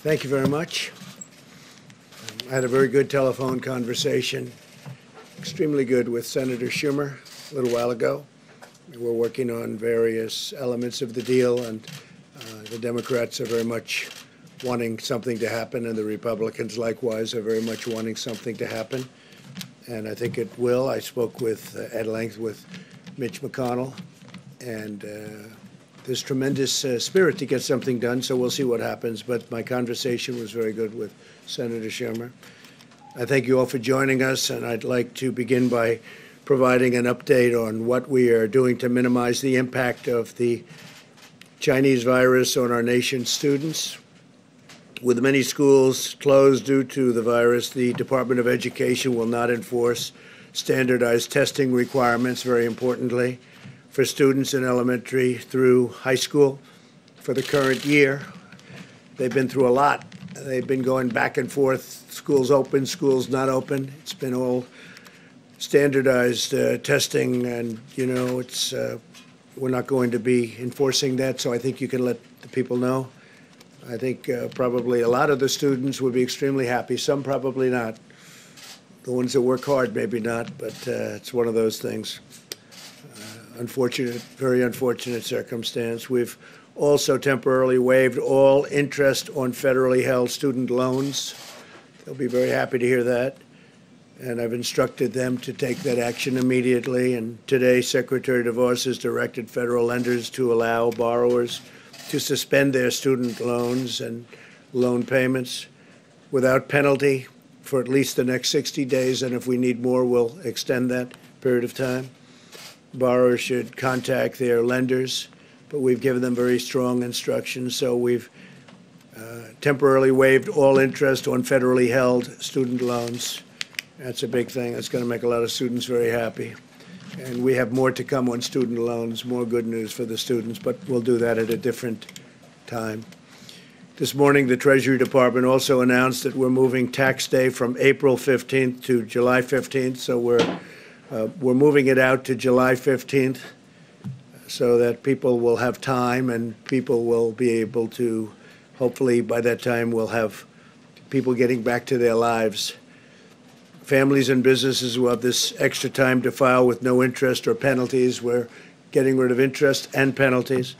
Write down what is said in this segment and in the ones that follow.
Thank you very much. I had a very good telephone conversation, extremely good, with Senator Schumer a little while ago. We're working on various elements of the deal, and the Democrats are very much wanting something to happen, and the Republicans likewise are very much wanting something to happen. And I think it will. I spoke at length with Mitch McConnell, and there's tremendous spirit to get something done, so we'll see what happens. But my conversation was very good with Senator Schumer. I thank you all for joining us, and I'd like to begin by providing an update on what we are doing to minimize the impact of the Chinese virus on our nation's students. With many schools closed due to the virus, the Department of Education will not enforce standardized testing requirements, very importantly, for students in elementary through high school for the current year. They've been through a lot. They've been going back and forth, schools open, schools not open. It's been all standardized testing, and, we're not going to be enforcing that, so I think you can let the people know. I think probably a lot of the students would be extremely happy. Some probably not. The ones that work hard, maybe not, but it's one of those things. Unfortunate, very unfortunate circumstance. We've also temporarily waived all interest on federally held student loans. They'll be very happy to hear that. And I've instructed them to take that action immediately. And today, Secretary DeVos has directed federal lenders to allow borrowers to suspend their student loans and loan payments without penalty for at least the next 60 days. And if we need more, we'll extend that period of time. Borrowers should contact their lenders, but we've given them very strong instructions. So we've temporarily waived all interest on federally held student loans. That's a big thing. That's going to make a lot of students very happy. And we have more to come on student loans, more good news for the students, but we'll do that at a different time. This morning, the Treasury Department also announced that we're moving tax day from April 15th to July 15th. So we're moving it out to July 15th so that people will have time, and people will be able to, hopefully by that time, we'll have people getting back to their lives. Families and businesses will have this extra time to file with no interest or penalties. We're getting rid of interest and penalties.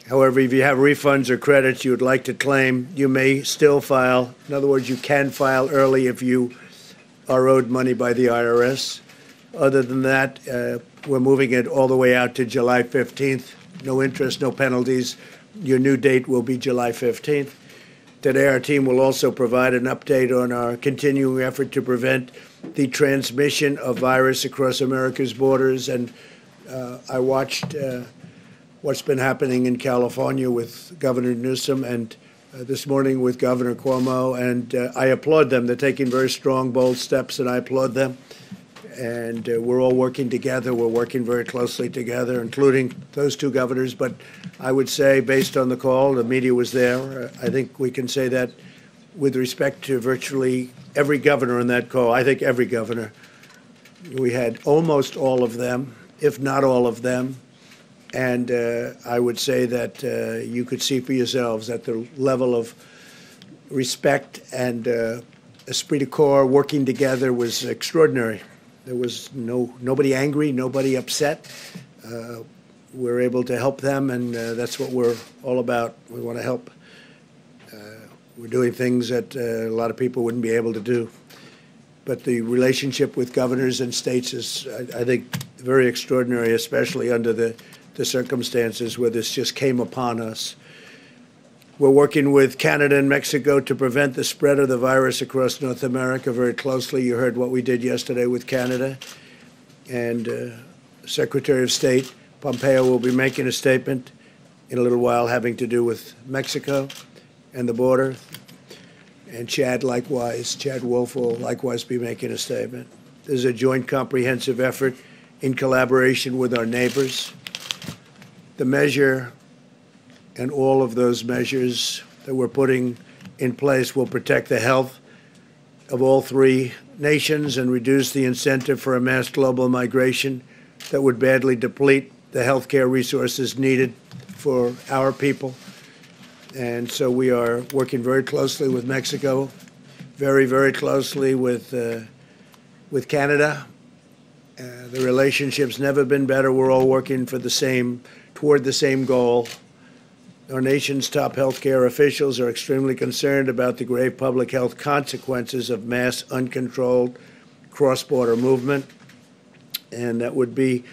However, if you have refunds or credits you would like to claim, you may still file. In other words, you can file early if you are owed money by the IRS. Other than that, we're moving it all the way out to July 15th. No interest, no penalties. Your new date will be July 15th. Today, our team will also provide an update on our continuing effort to prevent the transmission of virus across America's borders. And I watched what's been happening in California with Governor Newsom, and this morning with Governor Cuomo, and I applaud them. They're taking very strong, bold steps, and I applaud them. And we're all working together. We're working very closely together, including those two governors. But I would say, based on the call, the media was there. I think we can say that with respect to virtually every governor in that call. I think every governor. We had almost all of them, if not all of them. And I would say that you could see for yourselves that the level of respect and esprit de corps working together was extraordinary. There was nobody angry, nobody upset. We're able to help them, and that's what we're all about. We want to help. We're doing things that a lot of people wouldn't be able to do. But the relationship with governors and states is, I think, very extraordinary, especially under the circumstances where this just came upon us. We're working with Canada and Mexico to prevent the spread of the virus across North America very closely. You heard what we did yesterday with Canada. And Secretary of State Pompeo will be making a statement in a little while having to do with Mexico and the border. And Chad Wolf will likewise be making a statement. There's a joint comprehensive effort in collaboration with our neighbors. The measure and all of those measures that we're putting in place will protect the health of all three nations and reduce the incentive for a mass global migration that would badly deplete the healthcare resources needed for our people. And so we are working very closely with Mexico, very, very closely with Canada. The relationship's never been better. We're all working for toward the same goal. Our nation's top healthcare officials are extremely concerned about the grave public health consequences of mass, uncontrolled cross-border movement. And that would be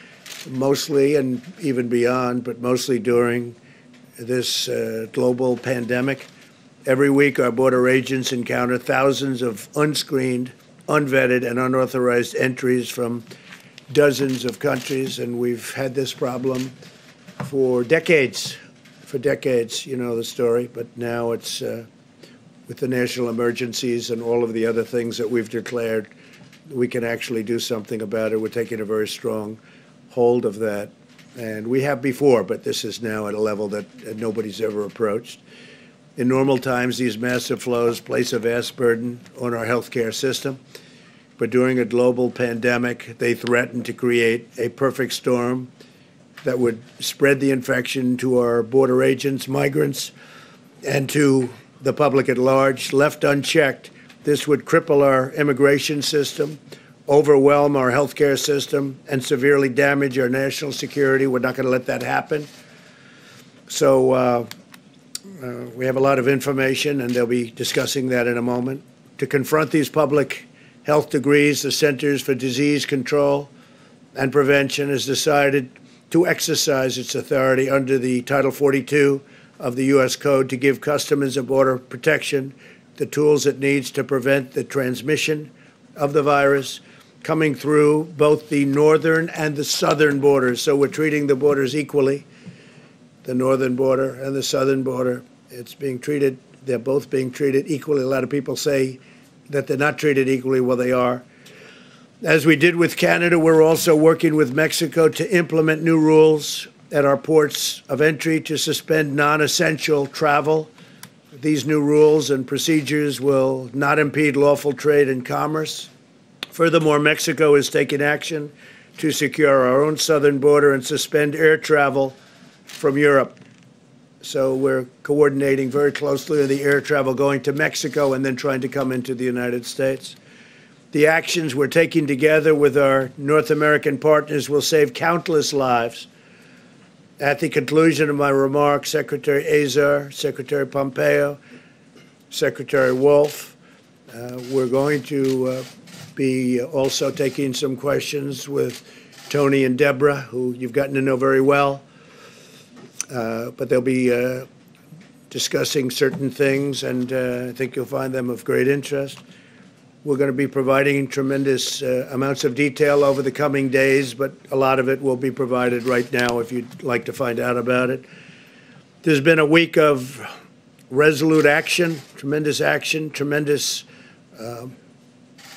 mostly, and even beyond, but mostly during this global pandemic. Every week, our border agents encounter thousands of unscreened, unvetted, and unauthorized entries from dozens of countries, and we've had this problem for decades. For decades, you know the story, but now it's with the national emergencies and all of the other things that we've declared, we can actually do something about it. We're taking a very strong hold of that. And we have before, but this is now at a level that nobody's ever approached. In normal times, these massive flows place a vast burden on our healthcare system. But during a global pandemic, they threaten to create a perfect storm that would spread the infection to our border agents, migrants, and to the public at large. Left unchecked, this would cripple our immigration system, overwhelm our healthcare system, and severely damage our national security. We're not going to let that happen. So we have a lot of information, and they'll be discussing that in a moment. To confront these public health degrees, the Centers for Disease Control and Prevention has decided to exercise its authority under the Title 42 of the U.S. Code to give Customs and Border Protection the tools it needs to prevent the transmission of the virus coming through both the northern and the southern borders. So we're treating the borders equally, the northern border and the southern border. It's being treated, they're both being treated equally. A lot of people say that they're not treated equally. Well, they are. As we did with Canada, we're also working with Mexico to implement new rules at our ports of entry to suspend non-essential travel. These new rules and procedures will not impede lawful trade and commerce. Furthermore, Mexico is taking action to secure our own southern border and suspend air travel from Europe. So we're coordinating very closely with the air travel going to Mexico and then trying to come into the United States. The actions we're taking together with our North American partners will save countless lives. At the conclusion of my remarks, Secretary Azar, Secretary Pompeo, Secretary Wolf, we're going to be also taking some questions with Tony and Deborah, who you've gotten to know very well. But they'll be discussing certain things, and I think you'll find them of great interest. We're going to be providing tremendous amounts of detail over the coming days, but a lot of it will be provided right now if you'd like to find out about it. There's been a week of resolute action, tremendous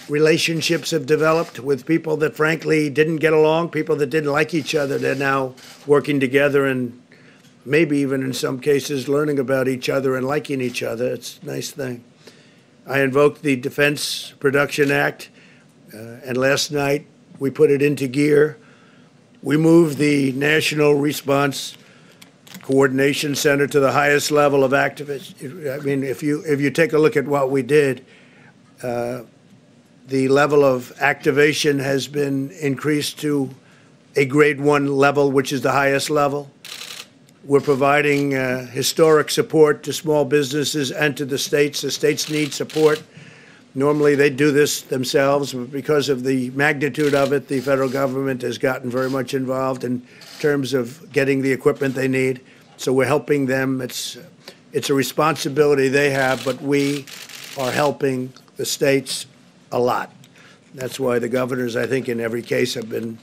relationships have developed with people that frankly didn't get along, people that didn't like each other. They're now working together and maybe even in some cases learning about each other and liking each other. It's a nice thing. I invoked the Defense Production Act, and last night we put it into gear. We moved the National Response Coordination Center to the highest level of activists. I mean, if you take a look at what we did, the level of activation has been increased to a grade 1 level, which is the highest level. We're providing historic support to small businesses and to the states. The states need support. Normally, they do this themselves, but because of the magnitude of it, the federal government has gotten very much involved in terms of getting the equipment they need. So we're helping them. It's a responsibility they have, but we are helping the states a lot. That's why the governors, I think, in every case have been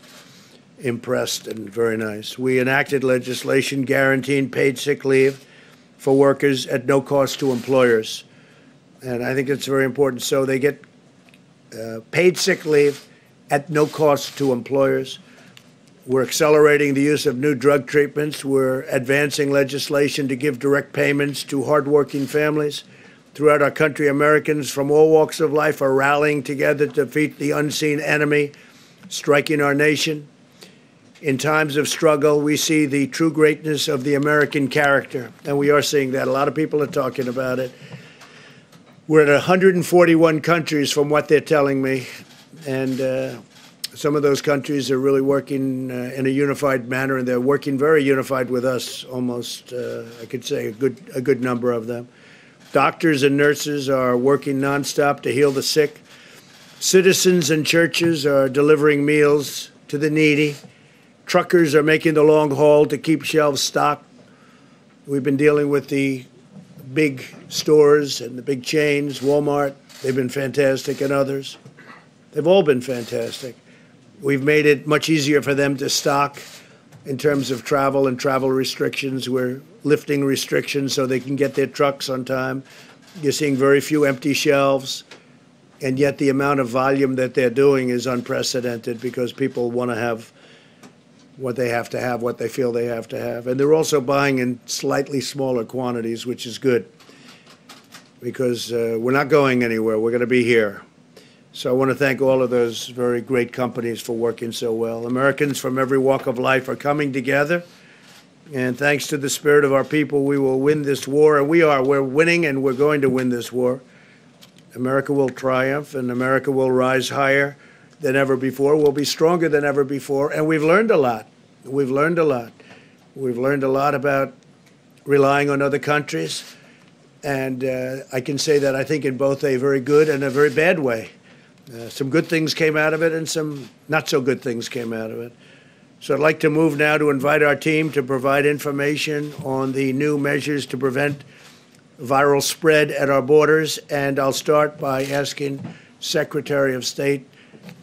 impressed and very nice. We enacted legislation guaranteeing paid sick leave for workers at no cost to employers. And I think it's very important. So they get paid sick leave at no cost to employers. We're accelerating the use of new drug treatments. We're advancing legislation to give direct payments to hardworking families. Throughout our country, Americans from all walks of life are rallying together to defeat the unseen enemy striking our nation. In times of struggle, we see the true greatness of the American character, and we are seeing that. A lot of people are talking about it. We're at 141 countries from what they're telling me, and some of those countries are really working in a unified manner, and they're working very unified with us, almost, I could say, a good number of them. Doctors and nurses are working nonstop to heal the sick. Citizens and churches are delivering meals to the needy. Truckers are making the long haul to keep shelves stocked. We've been dealing with the big stores and the big chains, Walmart. They've been fantastic, and others. They've all been fantastic. We've made it much easier for them to stock in terms of travel and travel restrictions. We're lifting restrictions so they can get their trucks on time. You're seeing very few empty shelves, and yet the amount of volume that they're doing is unprecedented because people want to have what they have to have, what they feel they have to have. And they're also buying in slightly smaller quantities, which is good because we're not going anywhere. We're going to be here. So I want to thank all of those very great companies for working so well. Americans from every walk of life are coming together. And thanks to the spirit of our people, we will win this war. And we're winning, and we're going to win this war. America will triumph, and America will rise higher than ever before. We'll be stronger than ever before. And we've learned a lot. We've learned a lot. We've learned a lot about relying on other countries. And I can say that I think in both a very good and a very bad way. Some good things came out of it, and some not so good things came out of it. So I'd like to move now to invite our team to provide information on the new measures to prevent viral spread at our borders. And I'll start by asking Secretary of State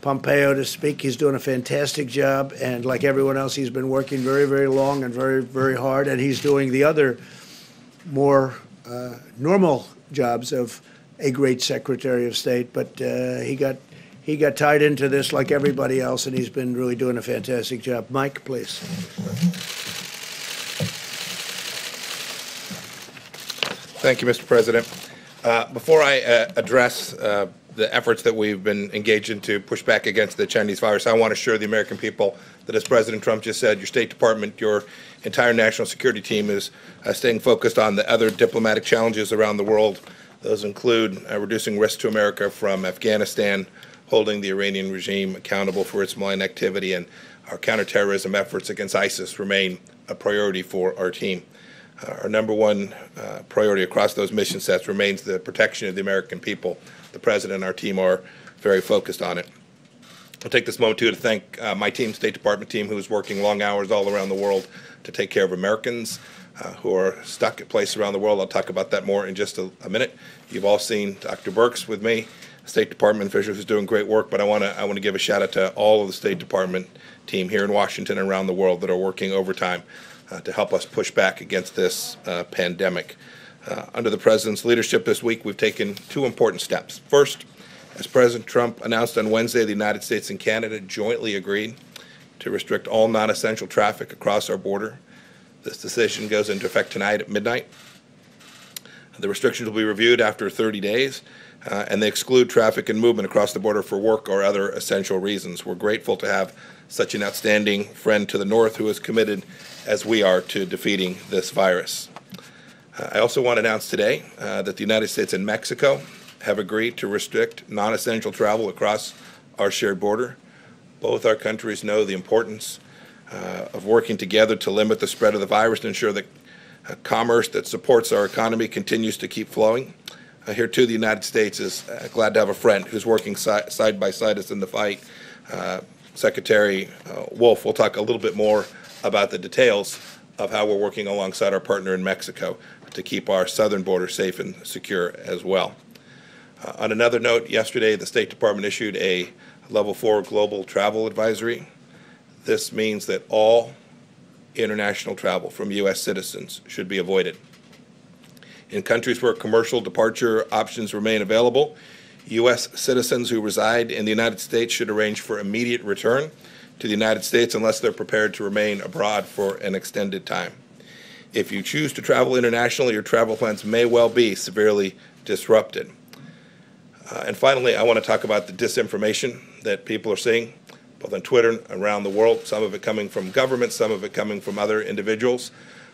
Pompeo to speak. He's doing a fantastic job, and like everyone else, he's been working very, very long and very, very hard, and he's doing the other more normal jobs of a great Secretary of State. But he got tied into this like everybody else, and he's been really doing a fantastic job. Mike, please. Thank you, Mr. President. Before I address the efforts that we've been engaged in to push back against the Chinese virus, I want to assure the American people that, as President Trump just said, your State Department, your entire national security team is staying focused on the other diplomatic challenges around the world. Those include reducing risk to America from Afghanistan, holding the Iranian regime accountable for its malign activity, and our counterterrorism efforts against ISIS remain a priority for our team. Our number one priority across those mission sets remains the protection of the American people. The President and our team are very focused on it. I'll take this moment, too, to thank my team, State Department team, who is working long hours all around the world to take care of Americans who are stuck at places around the world. I'll talk about that more in just a minute. You've all seen Dr. Birx with me, State Department official who's doing great work, but I want to give a shout out to all of the State Department team here in Washington and around the world that are working overtime to help us push back against this pandemic. Under the President's leadership this week, we've taken two important steps. First, as President Trump announced on Wednesday, the United States and Canada jointly agreed to restrict all non-essential traffic across our border. This decision goes into effect tonight at midnight. The restrictions will be reviewed after 30 days, and they exclude traffic and movement across the border for work or other essential reasons. We're grateful to have such an outstanding friend to the north who is committed, as we are, to defeating this virus. I also want to announce today that the United States and Mexico have agreed to restrict non-essential travel across our shared border. Both our countries know the importance of working together to limit the spread of the virus and ensure that commerce that supports our economy continues to keep flowing. Here, too, the United States is glad to have a friend who's working side by side us in the fight. Secretary Wolf will talk a little bit more about the details of how we're working alongside our partner in Mexico to keep our southern border safe and secure as well. On another note, yesterday the State Department issued a Level 4 global travel advisory. This means that all international travel from U.S. citizens should be avoided. In countries where commercial departure options remain available, U.S. citizens who reside in the United States should arrange for immediate return to the United States unless they're prepared to remain abroad for an extended time. If you choose to travel internationally, your travel plans may well be severely disrupted. And finally, I want to talk about the disinformation that people are seeing. both on Twitter and around the world, some of it coming from government, some of it coming from other individuals.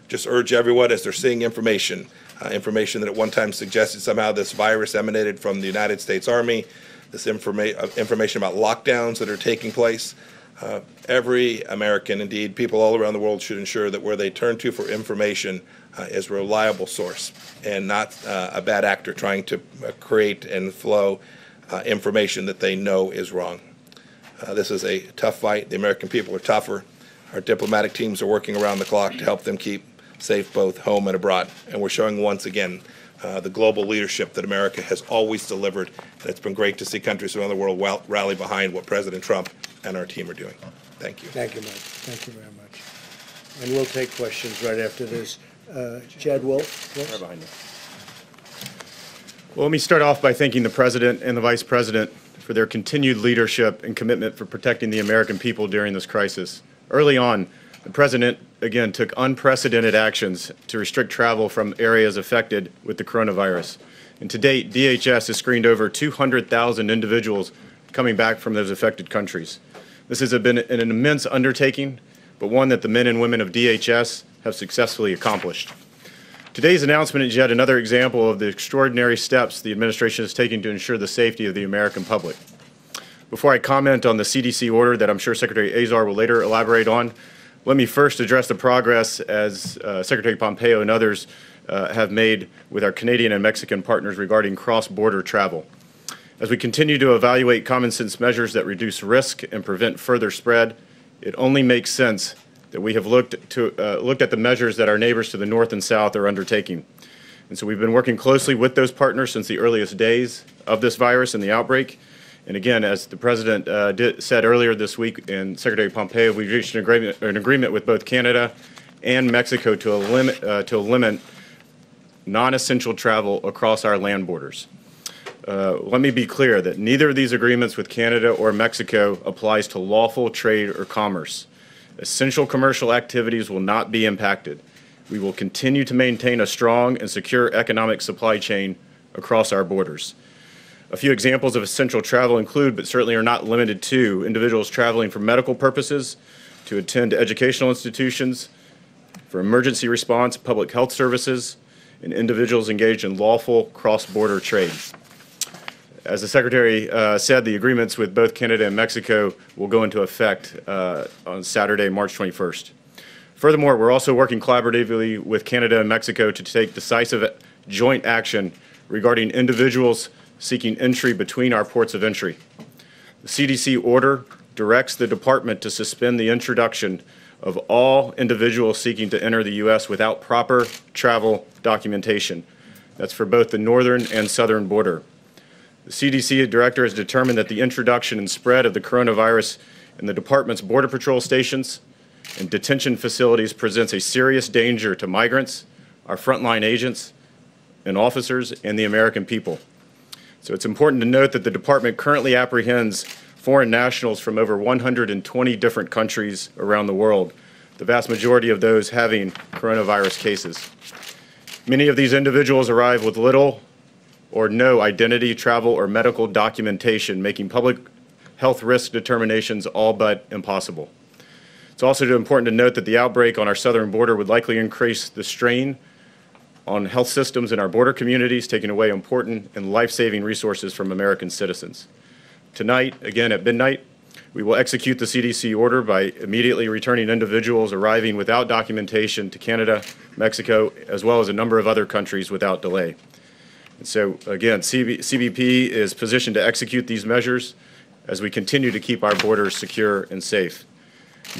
Just urge everyone, as they're seeing information that at one time suggested somehow this virus emanated from the United States Army, this information about lockdowns that are taking place. Every American, indeed people all around the world, should ensure that where they turn to for information is a reliable source and not a bad actor trying to create and flow information that they know is wrong. This is a tough fight. The American people are tougher. Our diplomatic teams are working around the clock to help them keep safe both home and abroad. And we're showing once again the global leadership that America has always delivered. And it's been great to see countries around the world rally behind what President Trump and our team are doing. Thank you. Thank you, Mike. Thank you very much. And we'll take questions right after this. Chad Wolf, please. Right behind you. Well, let me start off by thanking the President and the Vice President for their continued leadership and commitment for protecting the American people during this crisis. Early on, the President, again, took unprecedented actions to restrict travel from areas affected with the coronavirus. And to date, DHS has screened over 200,000 individuals coming back from those affected countries. This has been an immense undertaking, but one that the men and women of DHS have successfully accomplished. Today's announcement is yet another example of the extraordinary steps the administration is taking to ensure the safety of the American public. Before I comment on the CDC order that I'm sure Secretary Azar will later elaborate on, let me first address the progress as Secretary Pompeo and others have made with our Canadian and Mexican partners regarding cross-border travel. As we continue to evaluate common sense measures that reduce risk and prevent further spread, it only makes sense that we have looked at the measures that our neighbors to the north and south are undertaking. And so we've been working closely with those partners since the earliest days of this virus and the outbreak. And again, as the President said earlier this week, and Secretary Pompeo, we reached an agreement with both Canada and Mexico to limit non-essential travel across our land borders. Let me be clear that neither of these agreements with Canada or Mexico applies to lawful trade or commerce. Essential commercial activities will not be impacted. We will continue to maintain a strong and secure economic supply chain across our borders. A few examples of essential travel include, but certainly are not limited to, individuals traveling for medical purposes, to attend educational institutions, for emergency response, public health services, and individuals engaged in lawful cross-border trade. As the Secretary said, the agreements with both Canada and Mexico will go into effect on Saturday, March 21st. Furthermore, we're also working collaboratively with Canada and Mexico to take decisive joint action regarding individuals seeking entry between our ports of entry. The CDC order directs the Department to suspend the introduction of all individuals seeking to enter the U.S. without proper travel documentation. That's for both the northern and southern border. The CDC director has determined that the introduction and spread of the coronavirus in the Department's Border Patrol stations and detention facilities presents a serious danger to migrants, our frontline agents and officers, and the American people. So it's important to note that the Department currently apprehends foreign nationals from over 120 different countries around the world, the vast majority of those having coronavirus cases. Many of these individuals arrive with little or no identity, travel, or medical documentation, making public health risk determinations all but impossible. It's also important to note that the outbreak on our southern border would likely increase the strain on health systems in our border communities, taking away important and life-saving resources from American citizens. Tonight, again at midnight, we will execute the CDC order by immediately returning individuals arriving without documentation to Canada, Mexico, as well as a number of other countries without delay. And so, again, CBP is positioned to execute these measures as we continue to keep our borders secure and safe.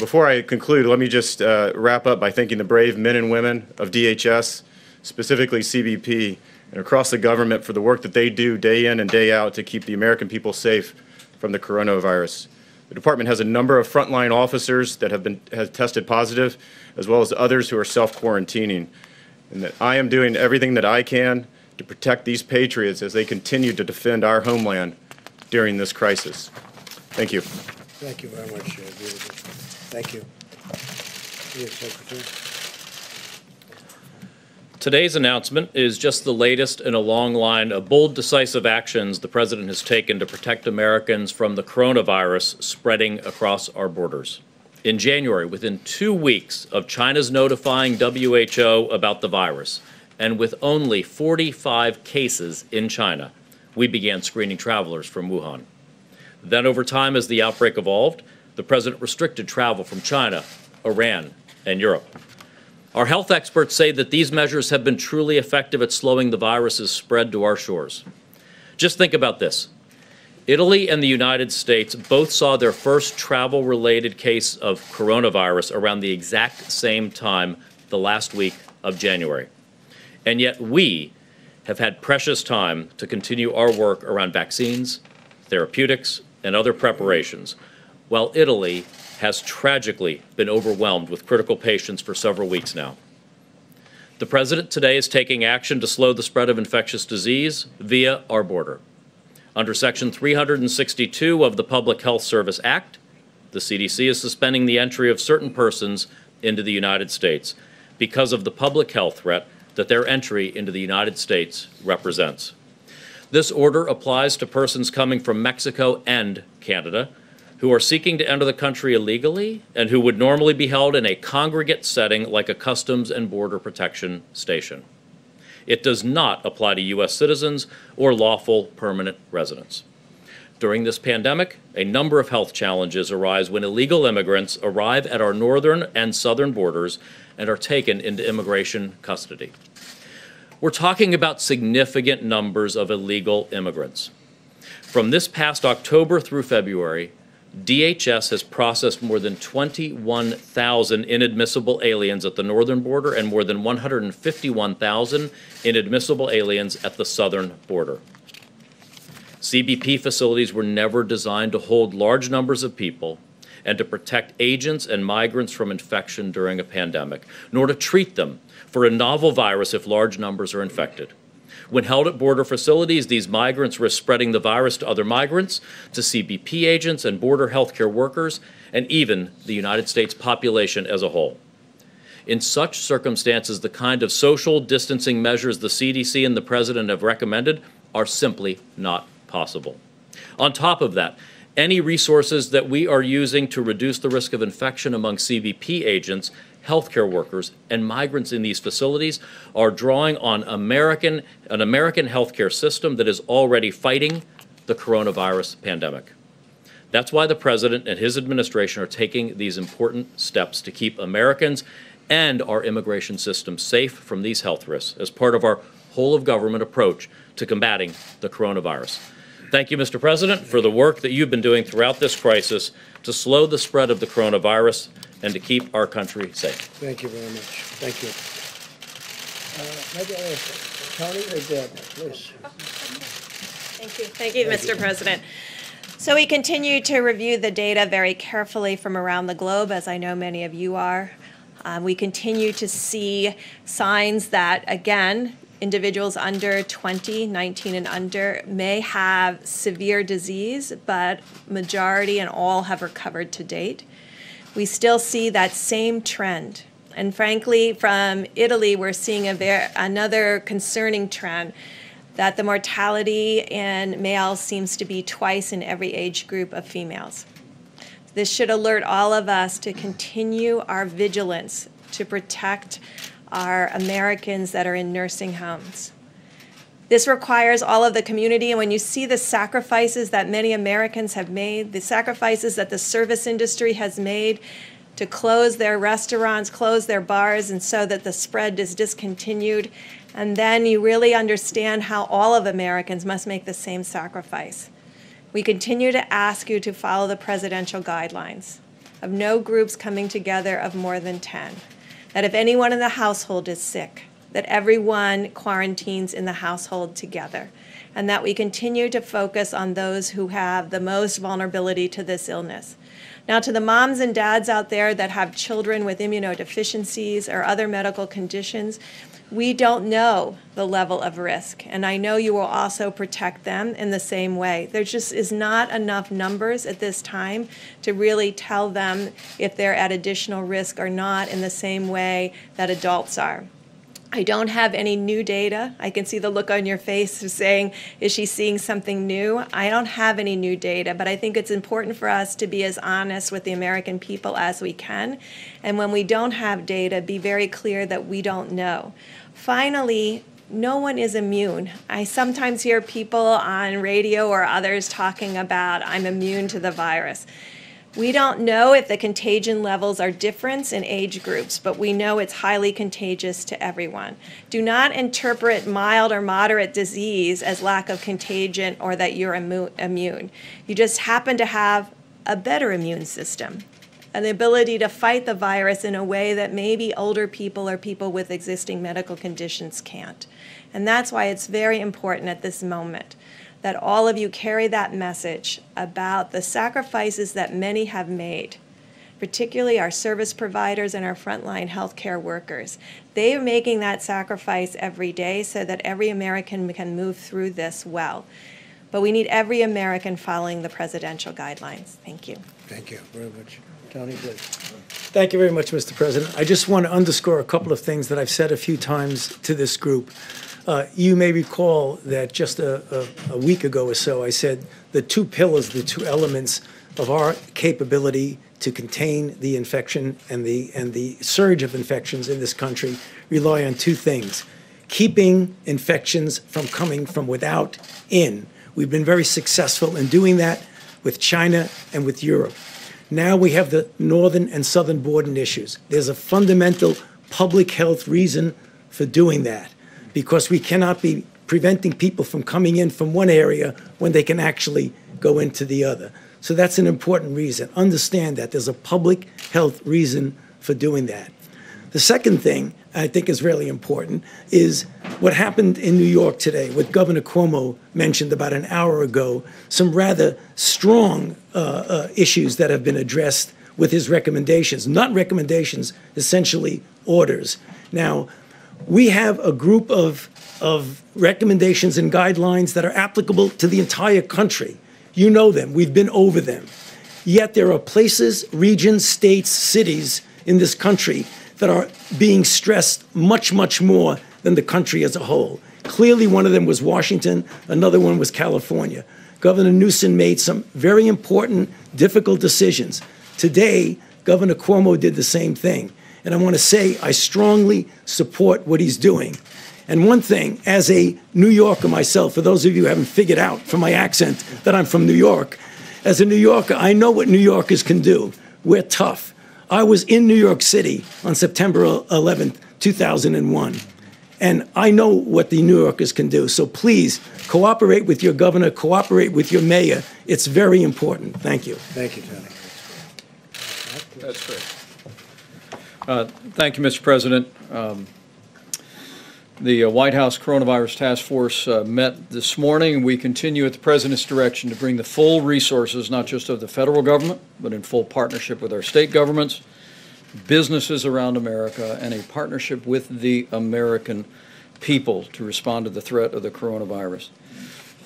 Before I conclude, let me just wrap up by thanking the brave men and women of DHS, specifically CBP, and across the government for the work that they do day in and day out to keep the American people safe from the coronavirus. The Department has a number of frontline officers that have tested positive, as well as others who are self-quarantining, and that I am doing everything that I can to protect these patriots as they continue to defend our homeland during this crisis. Thank you. Thank you very much, David. Thank you. Yes, Secretary. Today's announcement is just the latest in a long line of bold, decisive actions the President has taken to protect Americans from the coronavirus spreading across our borders. In January, within 2 weeks of China's notifying WHO about the virus, and with only 45 cases in China, we began screening travelers from Wuhan. Then, over time, as the outbreak evolved, the President restricted travel from China, Iran, and Europe. Our health experts say that these measures have been truly effective at slowing the virus's spread to our shores. Just think about this. Italy and the United States both saw their first travel-related case of coronavirus around the exact same time, the last week of January. And yet we have had precious time to continue our work around vaccines, therapeutics, and other preparations, while Italy has tragically been overwhelmed with critical patients for several weeks now. The President today is taking action to slow the spread of infectious disease via our border. Under Section 362 of the Public Health Service Act, the CDC is suspending the entry of certain persons into the United States because of the public health threat that their entry into the United States represents. This order applies to persons coming from Mexico and Canada who are seeking to enter the country illegally and who would normally be held in a congregate setting like a Customs and Border Protection station. It does not apply to U.S. citizens or lawful permanent residents. During this pandemic, a number of health challenges arise when illegal immigrants arrive at our northern and southern borders and are taken into immigration custody. We're talking about significant numbers of illegal immigrants. From this past October through February, DHS has processed more than 21,000 inadmissible aliens at the northern border and more than 151,000 inadmissible aliens at the southern border. CBP facilities were never designed to hold large numbers of people and to protect agents and migrants from infection during a pandemic, nor to treat them for a novel virus if large numbers are infected. When held at border facilities, these migrants risk spreading the virus to other migrants, to CBP agents and border healthcare workers, and even the United States population as a whole. In such circumstances, the kind of social distancing measures the CDC and the President have recommended are simply not possible. On top of that, any resources that we are using to reduce the risk of infection among CBP agents, healthcare workers, and migrants in these facilities are drawing on an American healthcare system that is already fighting the coronavirus pandemic. That's why the President and his administration are taking these important steps to keep Americans and our immigration system safe from these health risks as part of our whole-of-government approach to combating the coronavirus. Thank you, Mr. President, for the work that you've been doing throughout this crisis to slow the spread of the coronavirus and to keep our country safe. Thank you very much. Thank you. Maybe I'll ask Tony or Deb, please. Thank you. Thank you, Mr. President. So we continue to review the data very carefully from around the globe, as I know many of you are. We continue to see signs that, again, individuals under 20, 19 and under may have severe disease, but majority and all have recovered to date. We still see that same trend. And frankly, from Italy, we're seeing another concerning trend, that the mortality in males seems to be twice in every age group of females. This should alert all of us to continue our vigilance to protect our Americans that are in nursing homes. This requires all of the community, and when you see the sacrifices that many Americans have made, the sacrifices that the service industry has made to close their restaurants, close their bars, and so that the spread is discontinued, and then you really understand how all of Americans must make the same sacrifice. We continue to ask you to follow the presidential guidelines of no groups coming together of more than 10, that if anyone in the household is sick, that everyone quarantines in the household together, and that we continue to focus on those who have the most vulnerability to this illness. Now, to the moms and dads out there that have children with immunodeficiencies or other medical conditions, we don't know the level of risk, and I know you will also protect them in the same way. There just is not enough numbers at this time to really tell them if they're at additional risk or not in the same way that adults are. I don't have any new data. I can see the look on your face of saying, is she seeing something new? I don't have any new data, but I think it's important for us to be as honest with the American people as we can. And when we don't have data, be very clear that we don't know. Finally, no one is immune. I sometimes hear people on radio or others talking about, I'm immune to the virus. We don't know if the contagion levels are different in age groups, but we know it's highly contagious to everyone. Do not interpret mild or moderate disease as lack of contagion or that you're immune. You just happen to have a better immune system, and the ability to fight the virus in a way that maybe older people or people with existing medical conditions can't. And that's why it's very important at this moment that all of you carry that message about the sacrifices that many have made, particularly our service providers and our frontline healthcare workers. They are making that sacrifice every day so that every American can move through this well. But we need every American following the presidential guidelines. Thank you. Thank you very much. Tony, please. Thank you very much, Mr. President. I just want to underscore a couple of things that I've said a few times to this group. You may recall that just a week ago or so, I said the two pillars, the two elements of our capability to contain the infection and the surge of infections in this country rely on two things: keeping infections from coming from without in. We've been very successful in doing that with China and with Europe. Now we have the northern and southern border issues. There's a fundamental public health reason for doing that, because we cannot be preventing people from coming in from one area when they can actually go into the other. So that's an important reason. Understand that there's a public health reason for doing that. The second thing I think is really important is what happened in New York today, what Governor Cuomo mentioned about an hour ago, some rather strong issues that have been addressed with his recommendations, not recommendations, essentially orders. Now, we have a group of recommendations and guidelines that are applicable to the entire country. You know them. We've been over them. Yet there are places, regions, states, cities in this country that are being stressed much, much more than the country as a whole. Clearly, one of them was Washington. Another one was California. Governor Newsom made some very important, difficult decisions. Today, Governor Cuomo did the same thing. And I want to say I strongly support what he's doing. And one thing, as a New Yorker myself, for those of you who haven't figured out from my accent that I'm from New York, as a New Yorker, I know what New Yorkers can do. We're tough. I was in New York City on September 11th, 2001. And I know what the New Yorkers can do. So please, cooperate with your governor, cooperate with your mayor. It's very important. Thank you. Thank you, Tony. That's great. Thank you, Mr. President. The White House Coronavirus Task Force met this morning. We continue at the President's direction to bring the full resources, not just of the federal government, but in full partnership with our state governments, businesses around America, and a partnership with the American people to respond to the threat of the coronavirus.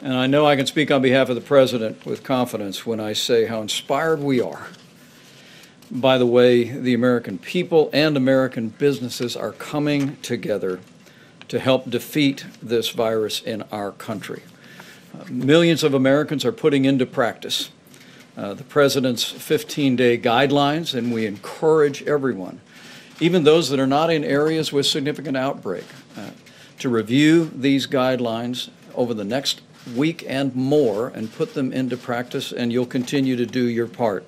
And I know I can speak on behalf of the President with confidence when I say how inspired we are by the way the American people and American businesses are coming together to help defeat this virus in our country. Millions of Americans are putting into practice the President's 15-day guidelines, and we encourage everyone, even those that are not in areas with significant outbreak, to review these guidelines over the next week and more and put them into practice, and you'll continue to do your part.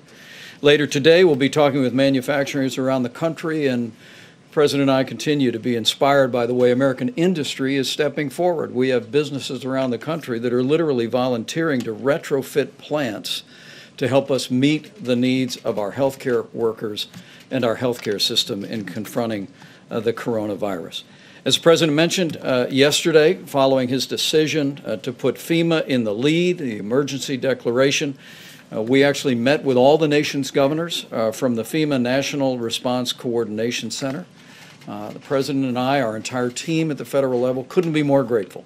Later today, we'll be talking with manufacturers around the country, and the President and I continue to be inspired by the way American industry is stepping forward. We have businesses around the country that are literally volunteering to retrofit plants to help us meet the needs of our healthcare workers and our healthcare system in confronting the coronavirus. As the President mentioned yesterday, following his decision to put FEMA in the lead, the emergency declaration, we actually met with all the nation's governors from the FEMA National Response Coordination Center. The President and I, our entire team at the federal level, couldn't be more grateful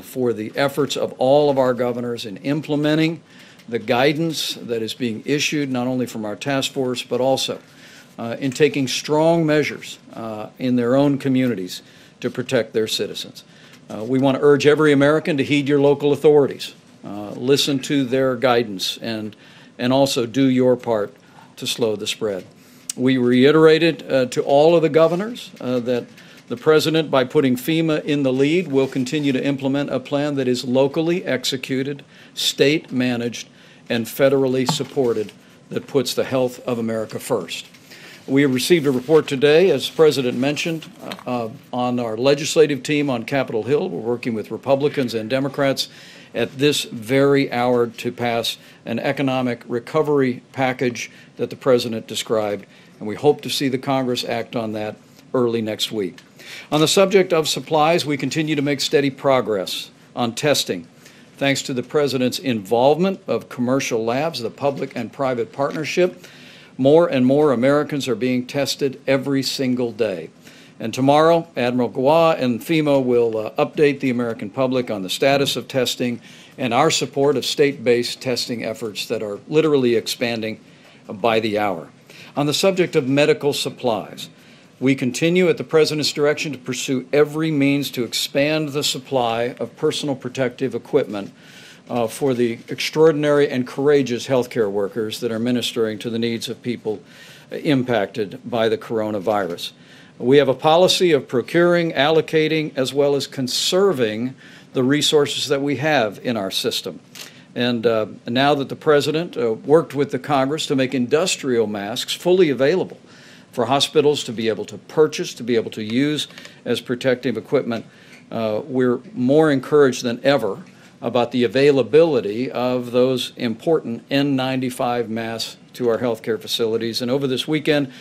for the efforts of all of our governors in implementing the guidance that is being issued not only from our task force, but also in taking strong measures in their own communities to protect their citizens. We want to urge every American to heed your local authorities, listen to their guidance, and also do your part to slow the spread. We reiterated to all of the governors that the President, by putting FEMA in the lead, will continue to implement a plan that is locally executed, state-managed, and federally supported that puts the health of America first. We have received a report today, as the President mentioned, on our legislative team on Capitol Hill. We're working with Republicans and Democrats at this very hour to pass an economic recovery package that the President described, and we hope to see the Congress act on that early next week. On the subject of supplies, we continue to make steady progress on testing. Thanks to the President's involvement of commercial labs, the public and private partnership, more and more Americans are being tested every single day. And tomorrow, Admiral Gawa and FEMA will update the American public on the status of testing and our support of state-based testing efforts that are literally expanding by the hour. On the subject of medical supplies, we continue at the President's direction to pursue every means to expand the supply of personal protective equipment for the extraordinary and courageous healthcare workers that are ministering to the needs of people impacted by the coronavirus. We have a policy of procuring, allocating, as well as conserving the resources that we have in our system. And now that the President worked with the Congress to make industrial masks fully available for hospitals to be able to purchase, to be able to use as protective equipment, we're more encouraged than ever about the availability of those important N95 masks to our healthcare facilities. And over this weekend,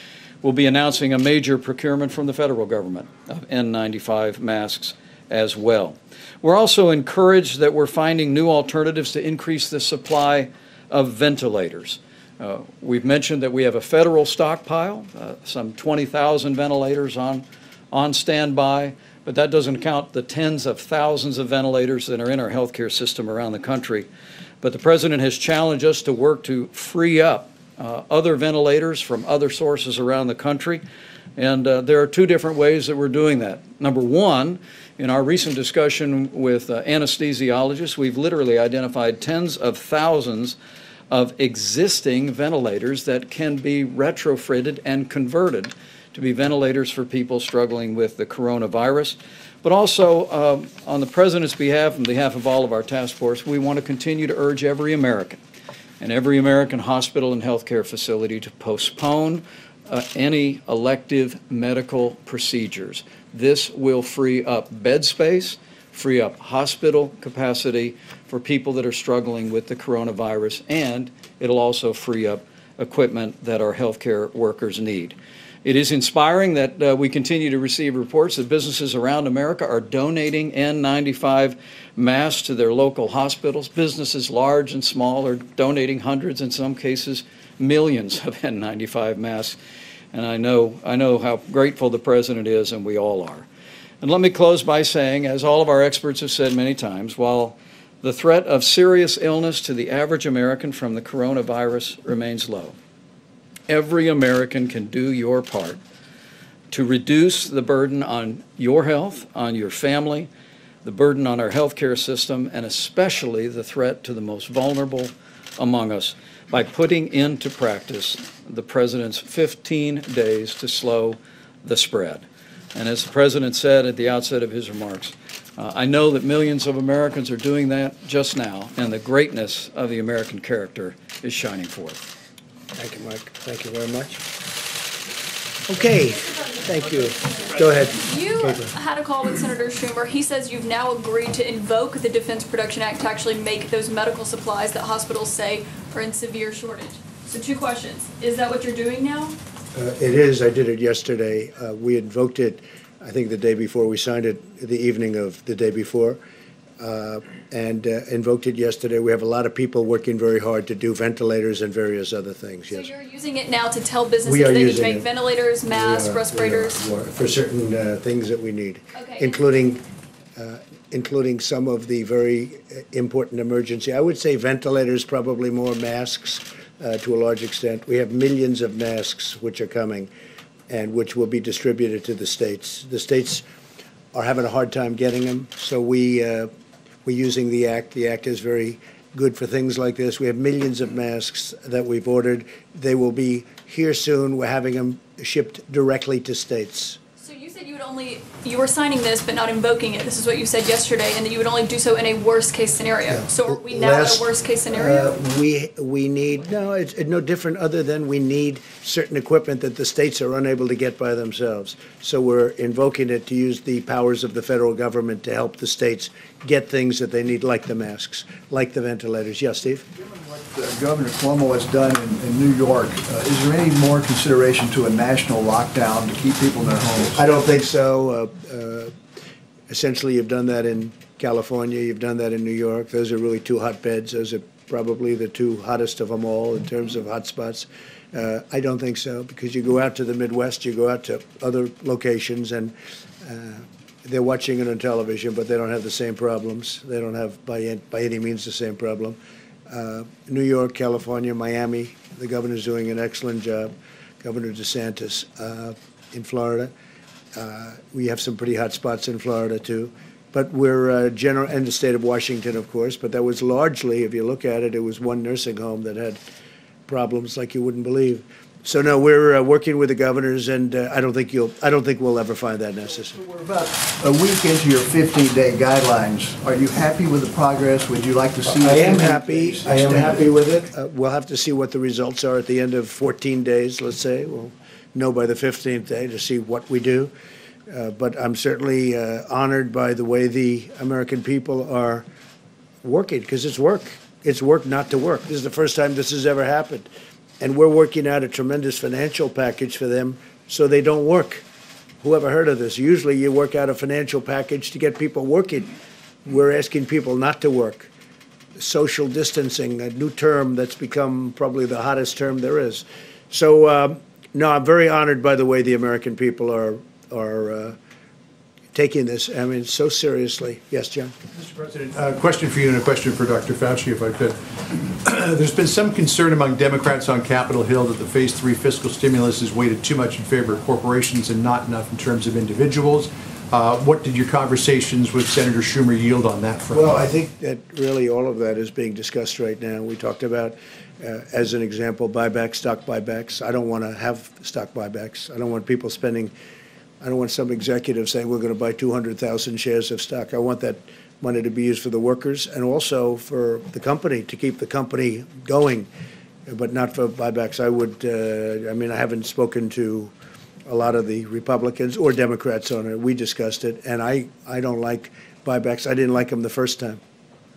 we'll be announcing a major procurement from the federal government of N95 masks as well. We're also encouraged that we're finding new alternatives to increase the supply of ventilators. We've mentioned that we have a federal stockpile, some 20,000 ventilators on standby, but that doesn't count the tens of thousands of ventilators that are in our healthcare system around the country. But the President has challenged us to work to free up other ventilators from other sources around the country, and there are two different ways that we're doing that. Number one, in our recent discussion with anesthesiologists, we've literally identified tens of thousands of existing ventilators that can be retrofitted and converted to be ventilators for people struggling with the coronavirus. But also, on the President's behalf, on behalf of all of our task force, we want to continue to urge every American and every American hospital and healthcare facility to postpone any elective medical procedures. This will free up bed space, free up hospital capacity for people that are struggling with the coronavirus, and it'll also free up equipment that our healthcare workers need. It is inspiring that we continue to receive reports that businesses around America are donating N95 masks to their local hospitals. Businesses large and small are donating hundreds, in some cases millions of N95 masks. And I know how grateful the President is, and we all are. And let me close by saying, as all of our experts have said many times, while the threat of serious illness to the average American from the coronavirus remains low, every American can do your part to reduce the burden on your health, on your family, the burden on our healthcare system, and especially the threat to the most vulnerable among us by putting into practice the President's 15 days to slow the spread. And as the President said at the outset of his remarks, I know that millions of Americans are doing that just now, and the greatness of the American character is shining forth. Thank you, Mike. Thank you very much. Okay, thank you. Go ahead. You Caitlin. had a call with Senator Schumer. He says you've now agreed to invoke the Defense Production Act to actually make those medical supplies that hospitals say are in severe shortage. So two questions. Is that what you're doing now? It is. I did it yesterday. We invoked it, I think, the day before. We signed it the evening of the day before. And invoked it yesterday. We have a lot of people working very hard to do ventilators and various other things, yes. So you're using it now to tell businesses We are they need to using make it. ventilators, masks, respirators? We are, for certain things that we need, Okay. including some of the very important emergency. I would say ventilators, probably more masks to a large extent. We have millions of masks which are coming and which will be distributed to the states. The states are having a hard time getting them. So we're using the Act. The Act is very good for things like this. We have millions of masks that we've ordered. They will be here soon. We're having them shipped directly to states. So you said you were signing this but not invoking it. This is what you said yesterday, and that you would only do so in a worst-case scenario. Yeah. So are we now at a worst-case scenario? We need, no, it's no different other than we need certain equipment that the states are unable to get by themselves. So we're invoking it to use the powers of the federal government to help the states get things that they need, like the masks, like the ventilators. Yes, Steve? Given what Governor Cuomo has done in New York, is there any more consideration to a national lockdown to keep people in their homes? I don't think so. Essentially, you've done that in California, you've done that in New York. Those are really two hotbeds. Those are probably the two hottest of them all in terms of hotspots. I don't think so, because you go out to the Midwest, you go out to other locations, and they're watching it on television, but they don't have the same problems. They don't have, by any means, the same problem. New York, California, Miami, the governor's doing an excellent job. Governor DeSantis in Florida. We have some pretty hot spots in Florida, too. But we're general, and the state of Washington, of course, but that was largely, if you look at it, it was one nursing home that had problems like you wouldn't believe. So no, we're working with the governors, and I don't think we'll ever find that necessary. We're about a week into your 15-day guidelines. Are you happy with the progress? Would you like to see? I am happy. I am happy with it. We'll have to see what the results are at the end of 14 days, let's say. We'll know by the 15th day to see what we do. But I'm certainly honored by the way the American people are working, because it's work. It's work not to work. This is the first time this has ever happened. And we're working out a tremendous financial package for them so they don't work. Who ever heard of this? Usually you work out a financial package to get people working. We're asking people not to work. Social distancing, a new term that's become probably the hottest term there is. So, no, I'm very honored by the way the American people are taking this, I mean, so seriously. Yes, John? Mr. President, a question for you and a question for Dr. Fauci, if I could. There's been some concern among Democrats on Capitol Hill that the Phase 3 fiscal stimulus is weighted too much in favor of corporations and not enough in terms of individuals. What did your conversations with Senator Schumer yield on that front? Well, I think that really all of that is being discussed right now. We talked about, as an example, buybacks, stock buybacks. I don't want to have stock buybacks. I don't want people spending, I don't want some executive saying we're going to buy 200,000 shares of stock. I want that money to be used for the workers and also for the company, to keep the company going, but not for buybacks. I would, I mean, I haven't spoken to a lot of the Republicans or Democrats on it. We discussed it, and I don't like buybacks. I didn't like them the first time.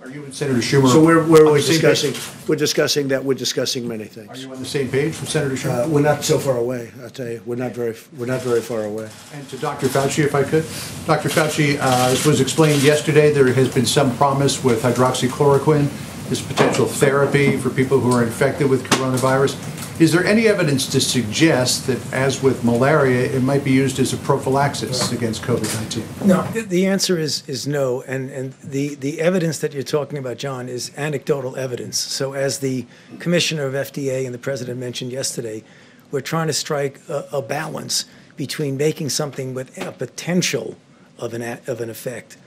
Are you and Senator Schumer? So we're on the same discussing. page? We're discussing that. We're discussing many things. Are you on the same page with Senator Schumer? We're not so far away. I'll tell you, we're not very far away. And to Dr. Fauci, if I could. Dr. Fauci, as was explained yesterday, there has been some promise with hydroxychloroquine, this potential therapy for people who are infected with coronavirus. Is there any evidence to suggest that, as with malaria, it might be used as a prophylaxis against COVID-19? No, the answer is no. And the evidence that you're talking about, John, is anecdotal evidence. So as the commissioner of FDA and the president mentioned yesterday, we're trying to strike a balance between making something with a potential of an effect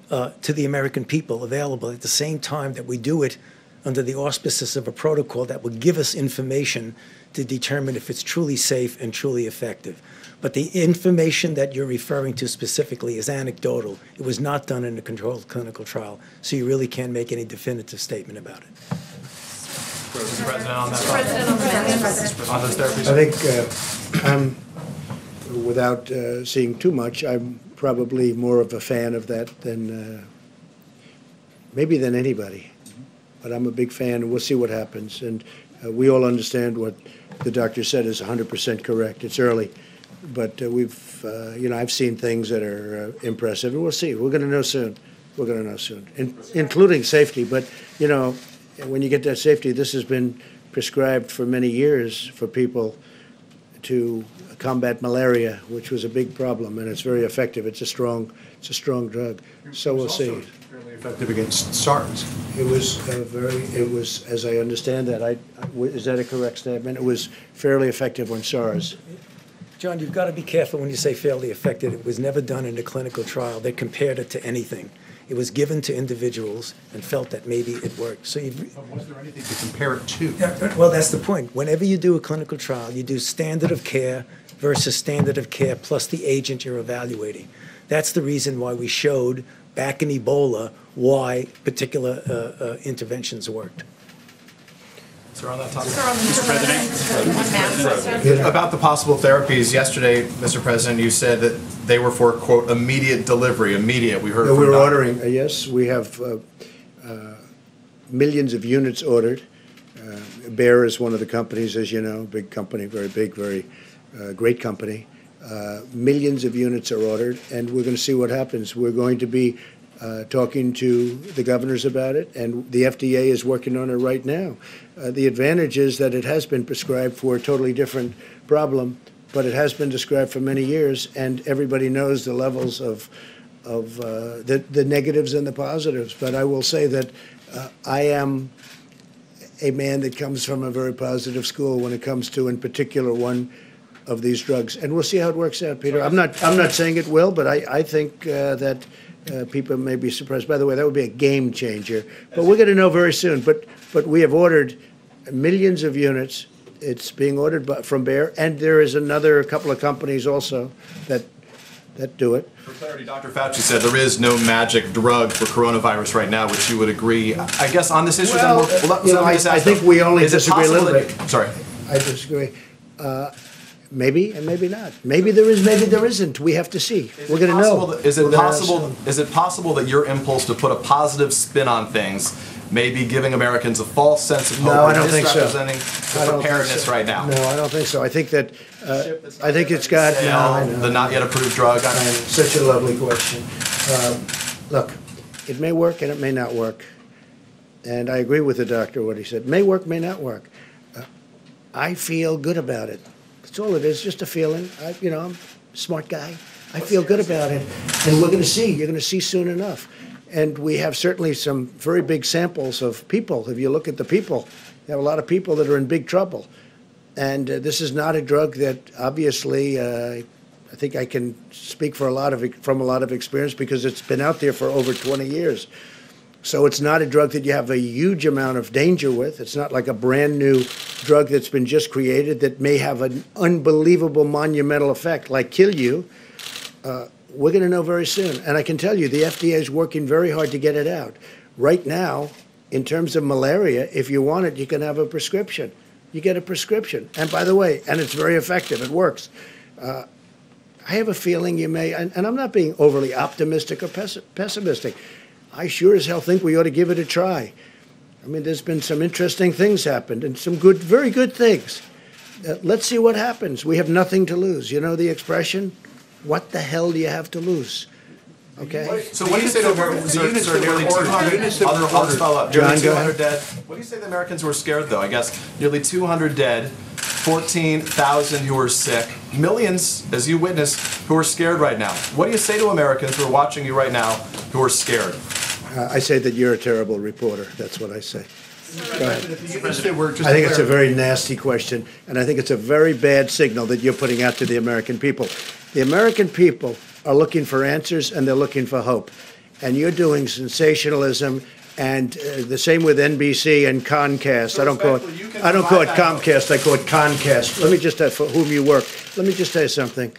to the American people available at the same time that we do it under the auspices of a protocol that will give us information to determine if it's truly safe and truly effective. But the information that you're referring to specifically is anecdotal. It was not done in a controlled clinical trial, so you really can't make any definitive statement about it. Mr. President, on that on those therapies? I think, without seeing too much, I'm probably more of a fan of that than maybe than anybody. But I'm a big fan, and we'll see what happens. And we all understand what the doctor said is 100% correct. It's early, but we've, I've seen things that are impressive, and we'll see. We're going to know soon. We're going to know soon, including safety. But, when you get that safety, this has been prescribed for many years for people to combat malaria, which was a big problem, and it's very effective. It's a strong drug. So we'll see. Fairly effective against SARS. It was, as I understand that, is that a correct statement? It was fairly effective on SARS. John, you've got to be careful when you say fairly effective. It was never done in a clinical trial. They compared it to anything. It was given to individuals and felt that maybe it worked. So Was there anything to compare it to? yeah, well, that's the point. Whenever you do a clinical trial, you do standard of care versus standard of care plus the agent you're evaluating. That's the reason why we showed back in Ebola why particular interventions worked. Sir, on that topic. Mr. President. About the possible therapies, yesterday, Mr. President, you said that they were for, quote, immediate delivery, immediate. We heard No, from we're doctors. ordering, yes, we have millions of units ordered. Bayer is one of the companies, as you know, big company, very big, very great company. Millions of units are ordered, and we're going to see what happens. We're going to be talking to the governors about it, and the FDA is working on it right now. The advantage is that it has been prescribed for a totally different problem, but it has been described for many years, and everybody knows the levels of the negatives and the positives. But I will say that I am a man that comes from a very positive school when it comes to, in particular, one of these drugs. And we'll see how it works out, Peter. I'm not saying it will, but I think that people may be surprised. By the way, that would be a game changer. But we're going to know very soon. But we have ordered millions of units. It's being ordered from Bayer, and there is a couple of companies also that do it. For clarity, Dr. Fauci said there is no magic drug for coronavirus right now, which you would agree. I guess on this issue, Well, I think we only disagree a little bit. Sorry. I disagree. Maybe and maybe not. Maybe there is, maybe there isn't. We have to see. We're going to know. Is it possible that your impulse to put a positive spin on things may be giving Americans a false sense of hope? No, I don't think so. Misrepresenting the preparedness right now. No, I don't think so. I think that I think it's got the not yet approved drug. Such a lovely question. Look, it may work and it may not work, and I agree with the doctor what he said. May work, may not work. I feel good about it. That's all it is, just a feeling. I'm a smart guy. I feel good about it, and we're going to see. You're going to see soon enough. And we have certainly some very big samples of people. If you look at the people, you have a lot of people that are in big trouble. And this is not a drug that obviously, I think I can speak from a lot of experience because it's been out there for over 20 years. So it's not a drug that you have a huge amount of danger with. It's not like a brand new drug that's been just created that may have an unbelievable monumental effect, like kill you. We're going to know very soon. And I can tell you, the FDA is working very hard to get it out. Right now, in terms of malaria, if you want it, you can have a prescription. You get a prescription. And by the way, and it's very effective. It works. I have a feeling you may, and I'm not being overly optimistic or pessimistic. I sure as hell think we ought to give it a try. I mean, there's been some interesting things happened and some good, very good things. Let's see what happens. We have nothing to lose. You know the expression? What the hell do you have to lose? Okay? So what do you say to Americans? Sir, nearly 200. I'll just follow up. Nearly 200 dead. What do you say to the Americans who are scared, though? I guess nearly 200 dead, 14,000 who are sick, millions, as you witnessed, who are scared right now. What do you say to Americans who are watching you right now who are scared? I say that you're a terrible reporter. That's what I say. Go ahead. I think it's a very nasty question, and I think it's a very bad signal that you're putting out to the American people. The American people are looking for answers, and they're looking for hope. And you're doing sensationalism, and the same with NBC and Comcast. I don't call it Comcast. I call it Concast. Let me just for whom you work. Let me just tell you something.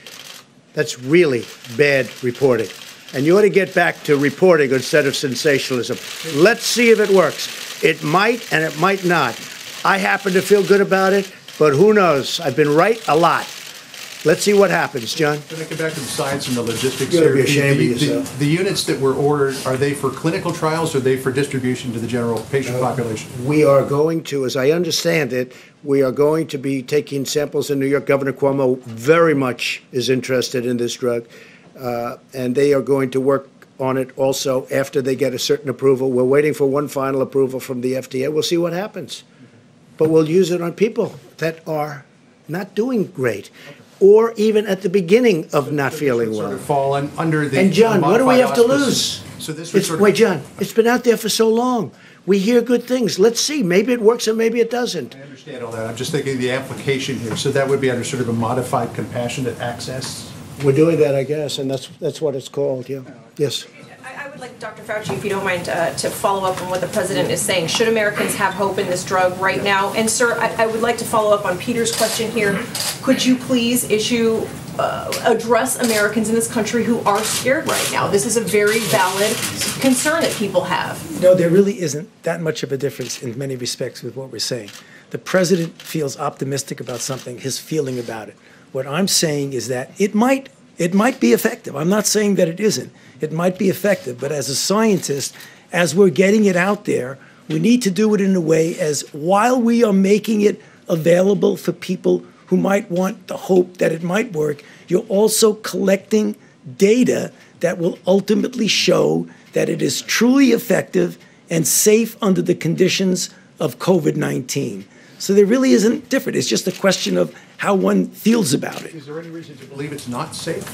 That's really bad reporting. And you ought to get back to reporting instead of sensationalism. Let's see if it works. It might and it might not. I happen to feel good about it, but who knows? I've been right a lot. Let's see what happens, John. Can I come back to the science and the logistics? You ought to be ashamed of yourself. The units that were ordered, are they for clinical trials or are they for distribution to the general patient population? We are going to, as I understand it, we are going to be taking samples in New York. Governor Cuomo very much is interested in this drug, and they are going to work on it also after they get a certain approval. We're waiting for one final approval from the FDA. We'll see what happens. But we'll use it on people that are not doing great, or even at the beginning of not feeling well. Sort of fall under the. And John, what do we have to lose? So this Wait, John, it's been out there for so long. We hear good things. Let's see. Maybe it works and maybe it doesn't. I understand all that. I'm just thinking of the application here. So that would be under sort of a modified compassionate access? We're doing that, I guess, and that's what it's called, yeah. Yes. I would like Dr. Fauci, if you don't mind, to follow up on what the president is saying. Should Americans have hope in this drug right now? And sir, I would like to follow up on Peter's question here. Could you please address Americans in this country who are scared right now? This is a very valid concern that people have. No, there really isn't that much of a difference in many respects with what we're saying. The president feels optimistic about something, his feeling about it. What I'm saying is that it might be effective. I'm not saying that it isn't. It might be effective, but as a scientist, as we're getting it out there, we need to do it in a way as while we are making it available for people who might want the hope that it might work, you're also collecting data that will ultimately show that it is truly effective and safe under the conditions of COVID-19. So there really isn't different. It's just a question of how one feels about it. Is there any reason to believe it's not safe?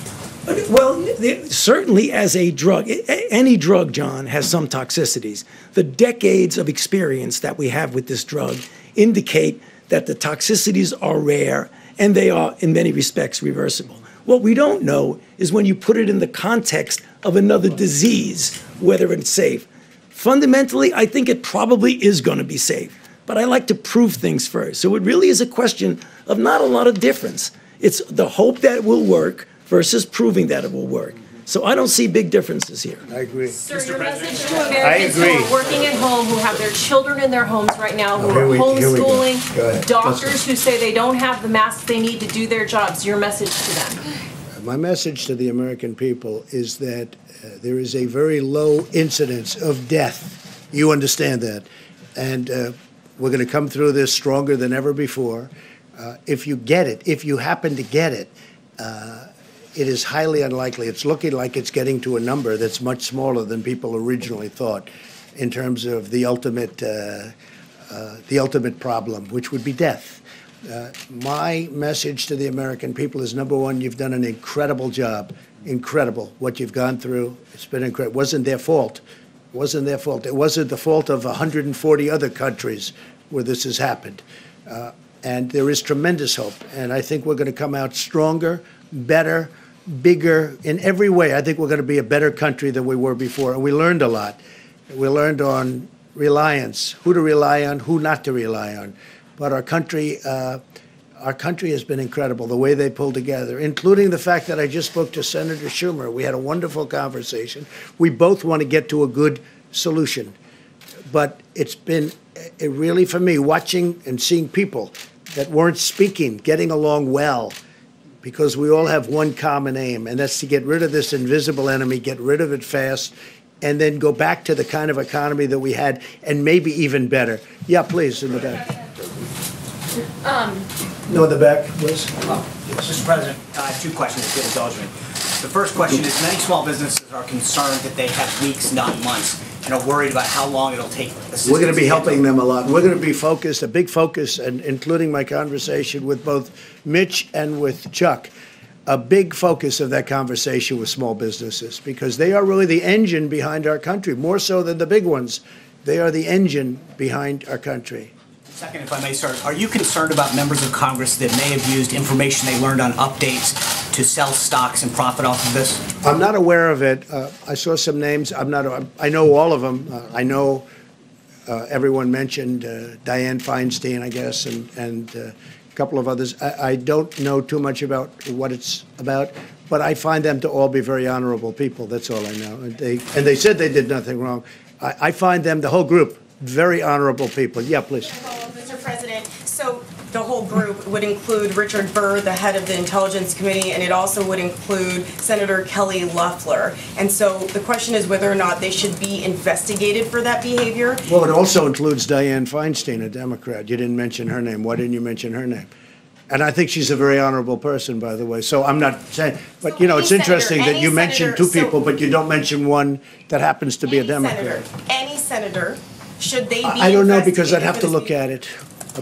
Well, certainly as a drug, any drug, John, has some toxicities. The decades of experience that we have with this drug indicate that the toxicities are rare and they are, in many respects, reversible. What we don't know is when you put it in the context of another disease, whether it's safe. Fundamentally, I think it probably is going to be safe. But I like to prove things first. So it really is a question of not a lot of difference. It's the hope that it will work versus proving that it will work. So I don't see big differences here. I agree. Sir, your message to Americans who are working at home, who have their children in their homes right now, who are homeschooling, doctors who say they don't have the masks they need to do their jobs, your message to them. My message to the American people is that there is a very low incidence of death. You understand that. And we're going to come through this stronger than ever before. If you get it, if you happen to get it, it is highly unlikely. It's looking like it's getting to a number that's much smaller than people originally thought in terms of the ultimate problem, which would be death. My message to the American people is, number one, you've done an incredible job. Incredible what you've gone through. It's been incredible. It wasn't their fault. It wasn't their fault. It wasn't the fault of 140 other countries where this has happened. And there is tremendous hope. And I think we're going to come out stronger, better, bigger in every way. I think we're going to be a better country than we were before. And we learned a lot. We learned on reliance, who to rely on, who not to rely on. But our country has been incredible, the way they pulled together, including the fact that I just spoke to Senator Schumer. We had a wonderful conversation. We both want to get to a good solution. But it's been really, for me, watching and seeing people that weren't speaking, getting along well, because we all have one common aim, and that's to get rid of this invisible enemy, get rid of it fast, and then go back to the kind of economy that we had, and maybe even better. Yeah, please, in the back. No, in the back, please. Mr. President, I have two questions, if you'll indulge me. The first question is, many small businesses are concerned that they have weeks, not months, and are worried about how long it'll take. We're going to be helping them a lot. We're going to be focused, a big focus, and including my conversation with both Mitch and with Chuck, a big focus of that conversation with small businesses, because they are really the engine behind our country, more so than the big ones. They are the engine behind our country. Second, if I may, sir, are you concerned about members of Congress that may have used information they learned on updates to sell stocks and profit off of this? I'm not aware of it. I saw some names. I know all of them. I know everyone mentioned Dianne Feinstein, I guess, and a couple of others. I don't know too much about what it's about, but I find them to all be very honorable people. That's all I know. And they said they did nothing wrong. I find them, the whole group, very honorable people. Yeah, please. Mr. President, so the whole group would include Richard Burr, the head of the Intelligence Committee, and it also would include Senator Kelly Loeffler. And so the question is whether or not they should be investigated for that behavior. Well, it also includes Dianne Feinstein, a Democrat. You didn't mention her name. Why didn't you mention her name? And I think she's a very honorable person, by the way. So I'm not saying, but you know, it's interesting that you mentioned two people, but you don't mention one that happens to be a Democrat. Any senator, should they be I don't know, because I'd have to look at it,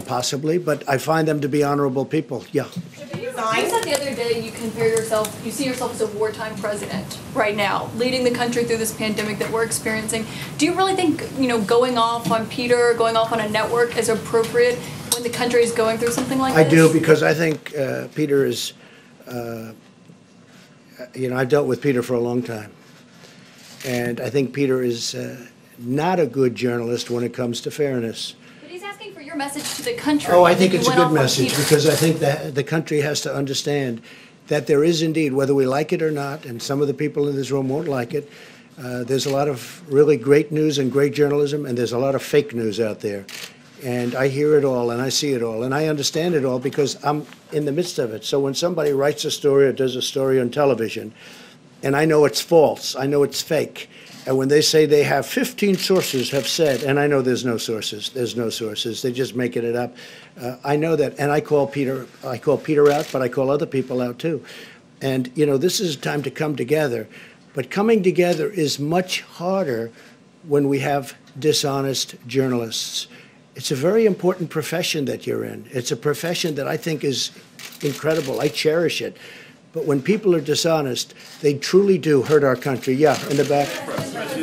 possibly, but I find them to be honorable people. Yeah. Should they use resign. You said the other day you see yourself as a wartime president right now, leading the country through this pandemic that we're experiencing. Do you really think, going off on Peter, going off on a network is appropriate when the country is going through something like this? I do, because I think Peter is, I've dealt with Peter for a long time. And I think Peter is not a good journalist when it comes to fairness. But he's asking for your message to the country. Oh, I think it's a good message, because I think that the country has to understand that there is indeed, whether we like it or not, and some of the people in this room won't like it, there's a lot of really great news and great journalism, and there's a lot of fake news out there. And I hear it all, and I see it all, and I understand it all because I'm in the midst of it. So when somebody writes a story or does a story on television, and I know it's false, I know it's fake, and when they say they have 15 sources have said, and I know there's no sources, they're just making it up. I know that, and I call Peter out, but I call other people out too. And, this is time to come together. But coming together is much harder when we have dishonest journalists. It's a very important profession that you're in. It's a profession that I think is incredible. I cherish it. But when people are dishonest, they truly do hurt our country. Yeah, in the back.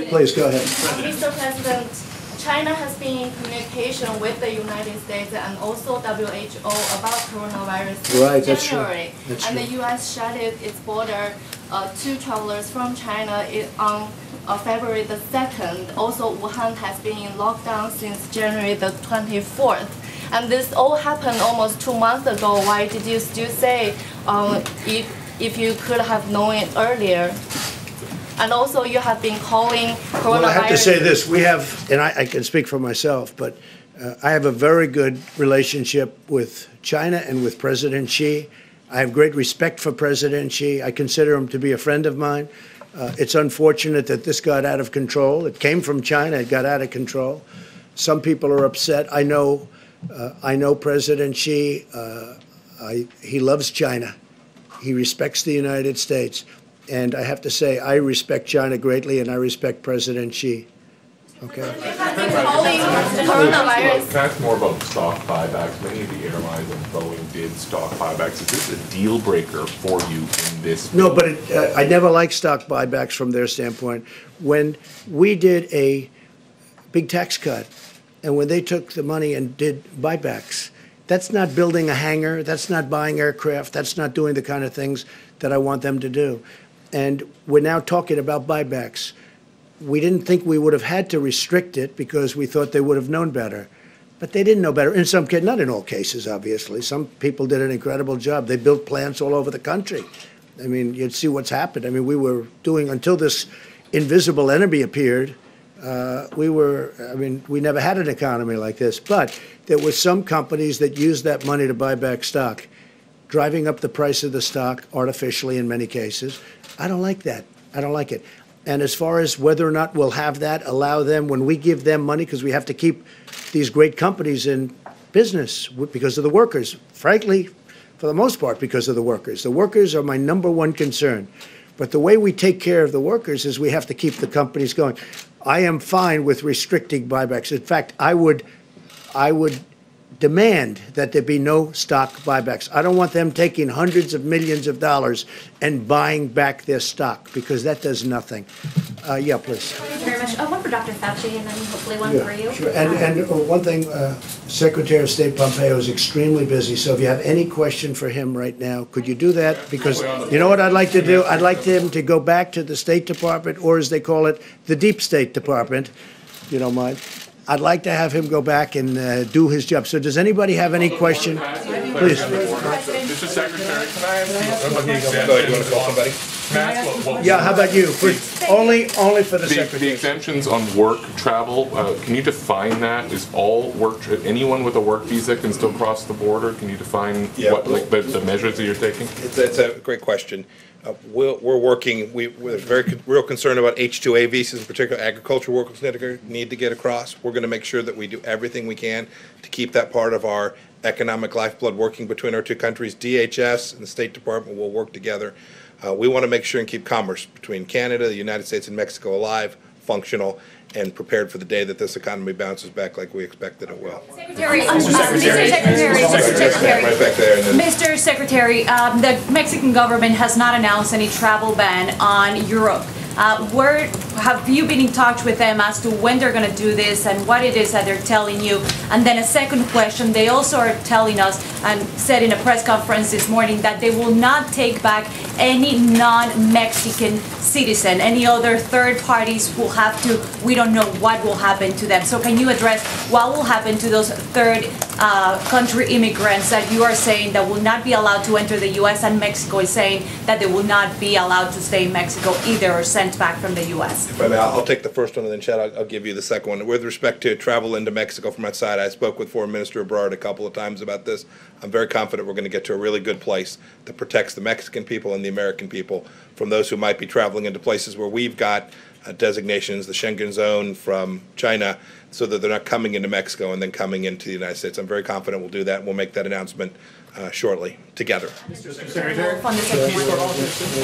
Please, go ahead. Mr. President, China has been in communication with the United States and also WHO about coronavirus Right, in that's true. January. That's and true. the U.S. shut its border to travelers from China on February the 2nd. Also, Wuhan has been in lockdown since January the 24th. And this all happened almost 2 months ago. Why did you still say if you could have known it earlier? And also, you have been calling coronavirus. Well, I have to say this. We have, and I can speak for myself, but I have a very good relationship with China and with President Xi. I have great respect for President Xi. I consider him to be a friend of mine. It's unfortunate that this got out of control. It came from China. It got out of control. Some people are upset. I know President Xi. He loves China. He respects the United States. And I have to say, I respect China greatly, and I respect President Xi. Okay. Calling coronavirus. Can I ask more about stock buybacks? Many of the airlines and Boeing did stock buybacks. Is this a deal breaker for you in this? No, but I never liked stock buybacks from their standpoint. When we did a big tax cut, and when they took the money and did buybacks, that's not building a hangar, that's not buying aircraft, that's not doing the kind of things that I want them to do. And we're now talking about buybacks. We didn't think we would have had to restrict it because we thought they would have known better. But they didn't know better. In some cases, not in all cases, obviously. Some people did an incredible job. They built plants all over the country. I mean, you'd see what's happened. I mean, we were doing, until this invisible enemy appeared, we never had an economy like this. But there were some companies that used that money to buy back stock, driving up the price of the stock artificially in many cases. I don't like that. I don't like it. And as far as whether or not we'll have that, allow them, when we give them money, because we have to keep these great companies in business because of the workers, frankly, for the most part, because of the workers. The workers are my number one concern. But the way we take care of the workers is we have to keep the companies going. I am fine with restricting buybacks. In fact, I would demand that there be no stock buybacks. I don't want them taking hundreds of millions of dollars and buying back their stock, because that does nothing. Yeah, please. Thank you very much. One for Dr. Fauci and then hopefully one for you. Sure. And one thing, Secretary of State Pompeo is extremely busy, so if you have any question for him right now, could you do that? Because you know what I'd like to do? I'd like him to go back to the State Department, or as they call it, the Deep State Department, if you don't mind. I'd like to have him go back and do his job. So does anybody have any question? Please. Mr. Secretary, can I ask you? Go ahead, you want to call somebody? Yeah, how about you? Only for the Secretary. The exemptions on work travel, can you define that? Is all work, anyone with a work visa can still cross the border? Can you define what, like, the measures that you're taking? It's a great question. We're working, we're very real concerned about H-2A visas, in particular agricultural workers need to get across. We're going to make sure that we do everything we can to keep that part of our economic lifeblood working between our two countries. DHS and the State Department will work together. We want to make sure and keep commerce between Canada, the United States, and Mexico alive, functional, and prepared for the day that this economy bounces back like we expected it will. Mr. Secretary, the Mexican government has not announced any travel ban on Europe. Where have you been in touch with them as to when they're going to do this and what it is that they're telling you? And then a second question, they also are telling us and said in a press conference this morning that they will not take back any non-Mexican citizen. Any other third parties will have to, we don't know what will happen to them. So can you address what will happen to those third country immigrants that you are saying that will not be allowed to enter the U.S. and Mexico is saying that they will not be allowed to stay in Mexico either or sent back from the U.S.? If I may, I'll take the first one and then Chad, I'll give you the second one. With respect to travel into Mexico from outside, I spoke with Foreign Minister Ebrard a couple of times about this. I'm very confident we're going to get to a really good place that protects the Mexican people and the American people from those who might be traveling into places where we've got designations, the Schengen zone from China, so that they're not coming into Mexico and then coming into the United States. I'm very confident we'll do that, and we'll make that announcement shortly together. And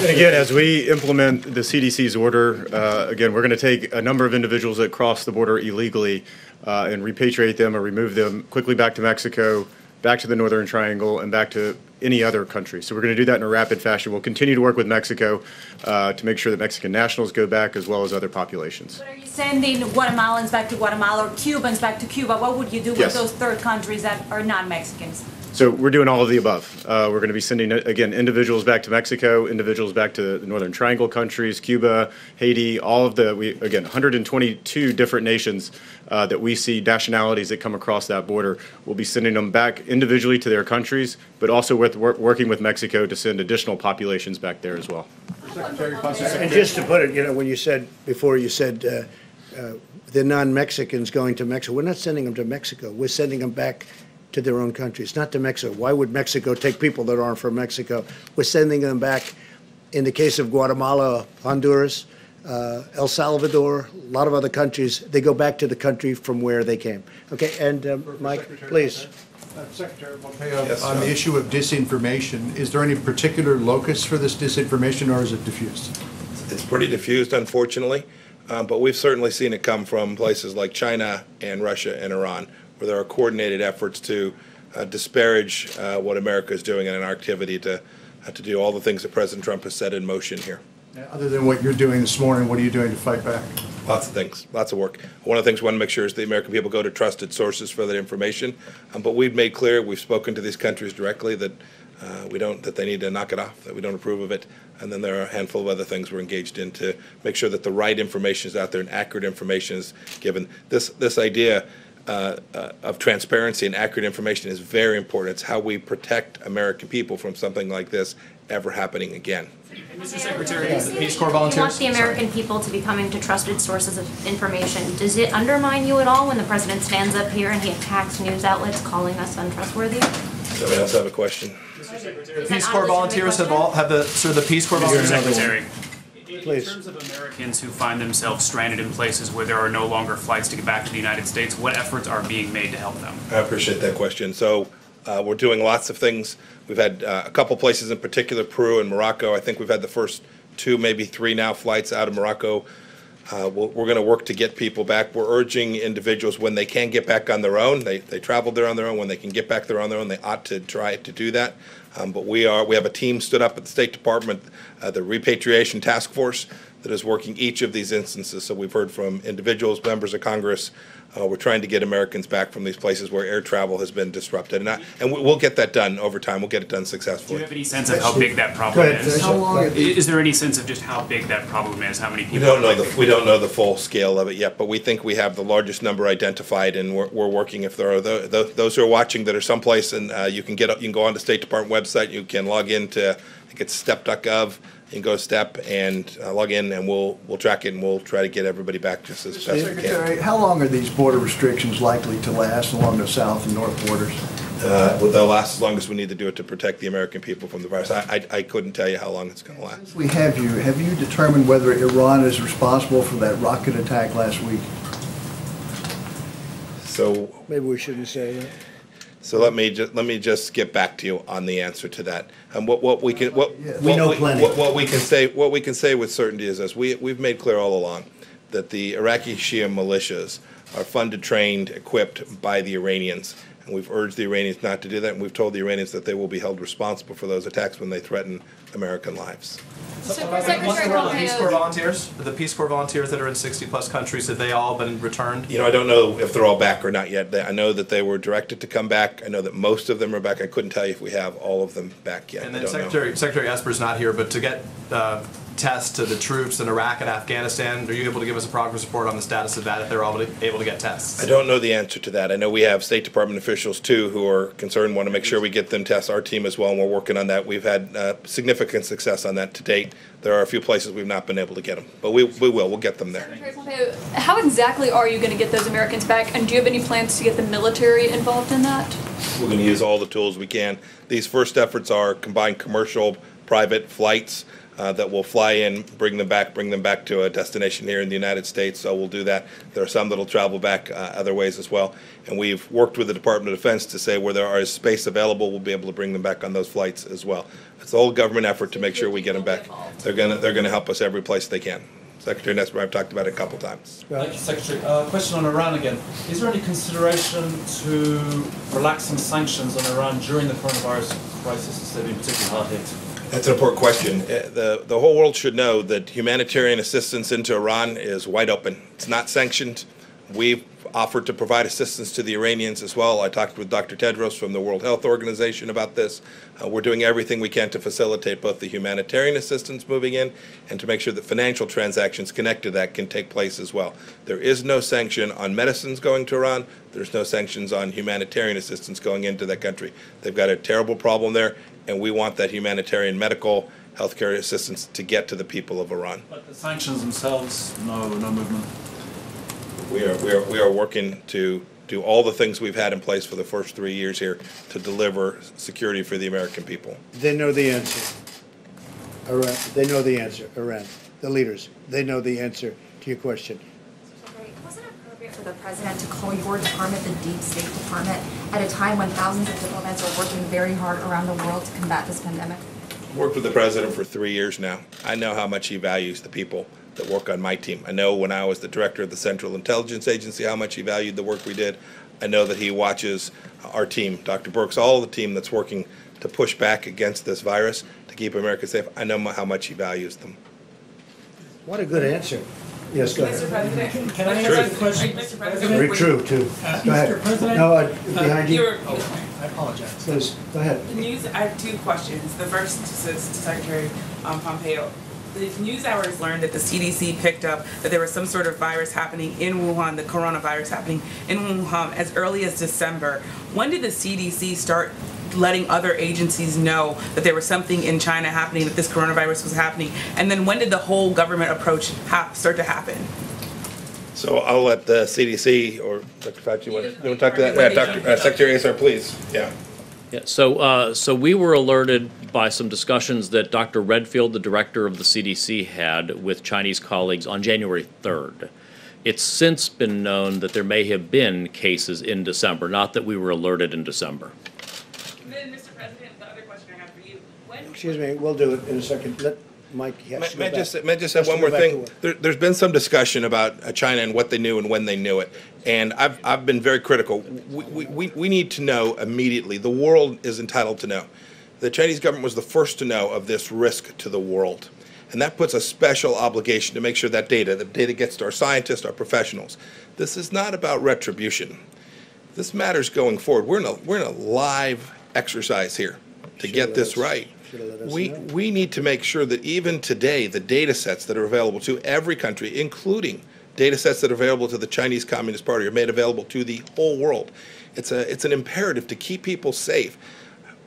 again, as we implement the CDC's order, again, we're going to take a number of individuals that cross the border illegally and repatriate them or remove them quickly back to Mexico, back to the Northern Triangle, and back to any other country. So we're going to do that in a rapid fashion. We'll continue to work with Mexico to make sure that Mexican nationals go back as well as other populations. But are you sending Guatemalans back to Guatemala or Cubans back to Cuba? What would you do with those third countries that are not Mexicans? So we're doing all of the above. We're going to be sending, again, individuals back to Mexico, individuals back to the Northern Triangle countries, Cuba, Haiti, all of the, again, 122 different nations that we see, nationalities that come across that border. We'll be sending them back individually to their countries, but also working with Mexico to send additional populations back there as well. And just to put it, when you said, before you said the non-Mexicans going to Mexico, we're not sending them to Mexico. We're sending them back to their own countries, not to Mexico. Why would Mexico take people that aren't from Mexico? We're sending them back, in the case of Guatemala, Honduras, El Salvador, a lot of other countries, they go back to the country from where they came. Okay, and Mike, please. Secretary Pompeo, on the issue of disinformation, is there any particular locus for this disinformation, or is it diffused? It's pretty diffused, unfortunately, but we've certainly seen it come from places like China and Russia and Iran, where there are coordinated efforts to disparage what America is doing in an activity to do all the things that President Trump has set in motion here. Other than what you're doing this morning, what are you doing to fight back? Lots of things, lots of work. One of the things we want to make sure is the American people go to trusted sources for that information. But we've made clear, we've spoken to these countries directly that that they need to knock it off, that we don't approve of it. And then there are a handful of other things we're engaged in to make sure that the right information is out there and accurate information is given. This idea of transparency and accurate information is very important. It's how we protect American people from something like this ever happening again. Mr. Secretary, the Peace Corps volunteers. You want the American people to be coming to trusted sources of information. Does it undermine you at all when the president stands up here and he attacks news outlets calling us untrustworthy? Somebody else have a question? Mr. Secretary, the Peace Corps volunteers have the Peace Corps volunteers. Secretary. Please. In terms of Americans who find themselves stranded in places where there are no longer flights to get back to the United States, what efforts are being made to help them? I appreciate that question. So we're doing lots of things. We've had a couple places in particular, Peru and Morocco. I think we've had the first 2, maybe 3 now flights out of Morocco. We're going to work to get people back. We're urging individuals when they can get back on their own. They traveled there on their own. When they can get back there on their own, they ought to try to do that. But we have a team stood up at the State Department, the Repatriation Task Force, that is working each of these instances. So we've heard from individuals, members of Congress. We're trying to get Americans back from these places where air travel has been disrupted. And we'll get that done over time. We'll get it done successfully. Do you have any sense of how big that problem is? How long is there any sense of just how big that problem is? How many people? We don't know the full scale of it yet, but we think we have the largest number identified, and we're working. If there are those who are watching that are someplace, and you can go on the State Department website. You can log into, I think it's step.gov. You can go step and log in, and we'll track it, and we'll try to get everybody back just as best we can. Secretary, how long are these border restrictions likely to last along the south and north borders? Well, they'll last as long as we need to do it to protect the American people from the virus. I couldn't tell you how long it's going to last. Have you determined whether Iran is responsible for that rocket attack last week? So maybe we shouldn't say that. So let me just get back to you on the answer to that. And what we can say with certainty is this: we've made clear all along that the Iraqi Shia militias are funded, trained, equipped by the Iranians. And we've urged the Iranians not to do that, and we've told the Iranians that they will be held responsible for those attacks when they threaten American lives. Peace Corps volunteers, the Peace Corps volunteers that are in 60-plus countries, have they all been returned? You know, I don't know if they're all back or not yet. I know that they were directed to come back. I know that most of them are back. I couldn't tell you if we have all of them back yet. And then Secretary Esper's not here, but to get tests to the troops in Iraq and Afghanistan, are you able to give us a progress report on the status of that, if they're all able to get tests? I don't know the answer to that. I know we have State Department officials, too, who are concerned, want to make sure we get them tests, our team as well, and we're working on that. We've had significant success on that to date. There are a few places we've not been able to get them, but we will. We'll get them there. How exactly are you going to get those Americans back, and do you have any plans to get the military involved in that? We're going to use all the tools we can. These first efforts are combined commercial, private flights that will fly in, bring them back to a destination here in the United States. So we'll do that. There are some that will travel back other ways as well. And we've worked with the Department of Defense to say where there is space available, we'll be able to bring them back on those flights as well. It's a whole government effort to make sure we get them back. They're gonna help us every place they can. Secretary Nesbitt, I've talked about it a couple times. Thank you, Secretary. Question on Iran again. Is there any consideration to relaxing sanctions on Iran during the coronavirus crisis instead of being particularly hard hit? That's an important question. The whole world should know that humanitarian assistance into Iran is wide open. It's not sanctioned. We've offered to provide assistance to the Iranians as well. I talked with Dr. Tedros from the World Health Organization about this. We're doing everything we can to facilitate both the humanitarian assistance moving in and to make sure that financial transactions connected to that can take place as well. There is no sanction on medicines going to Iran. There's no sanctions on humanitarian assistance going into that country. They've got a terrible problem there, and we want that humanitarian medical healthcare assistance to get to the people of Iran. But the sanctions themselves, no movement. We are working to do all the things we've had in place for the first 3 years here to deliver security for the American people. They know the answer. Iran, they know the answer. Iran, the leaders, they know the answer to your question. Was it appropriate for the president to call your department the Deep State Department at a time when thousands of diplomats are working very hard around the world to combat this pandemic? I've worked with the president for 3 years now. I know how much he values the people that work on my team. I know when I was the director of the Central Intelligence Agency how much he valued the work we did. I know that he watches our team, Dr. Birx, all the team that's working to push back against this virus to keep America safe. I know how much he values them. What a good answer. Yes, go ahead. Mr. President, can I ask a question? Mr. President, Very true, too. Go ahead. No, behind you. I apologize. Please, go ahead. the news, I have two questions. The first is to Secretary Pompeo. The news hours learned that the CDC picked up that there was some sort of virus happening in Wuhan, the coronavirus happening in Wuhan as early as December. When did the CDC start letting other agencies know that there was something in China happening, that this coronavirus was happening? And then when did the whole government approach start to happen? So I'll let the CDC or Dr. Fauci, you want to talk to that? Yeah, Secretary Azar, please. Yeah. Yeah, so we were alerted by some discussions that Dr. Redfield, the director of the CDC, had with Chinese colleagues on January 3rd. It's since been known that there may have been cases in December, not that we were alerted in December. And then, Mr. President, the other question I have for you. Excuse me, we'll do it in a second. Let Mike has to go May I back. just say one more thing? There's been some discussion about China and what they knew and when they knew it. And I've been very critical. We need to know immediately. The world is entitled to know. The Chinese government was the first to know of this risk to the world. And that puts a special obligation to make sure that the data gets to our scientists, our professionals. This is not about retribution. This matters going forward. We're in a live exercise here to get this right. We need to make sure that even today, the data sets that are available to every country, including data sets that are available to the Chinese Communist Party, are made available to the whole world. It's an imperative to keep people safe.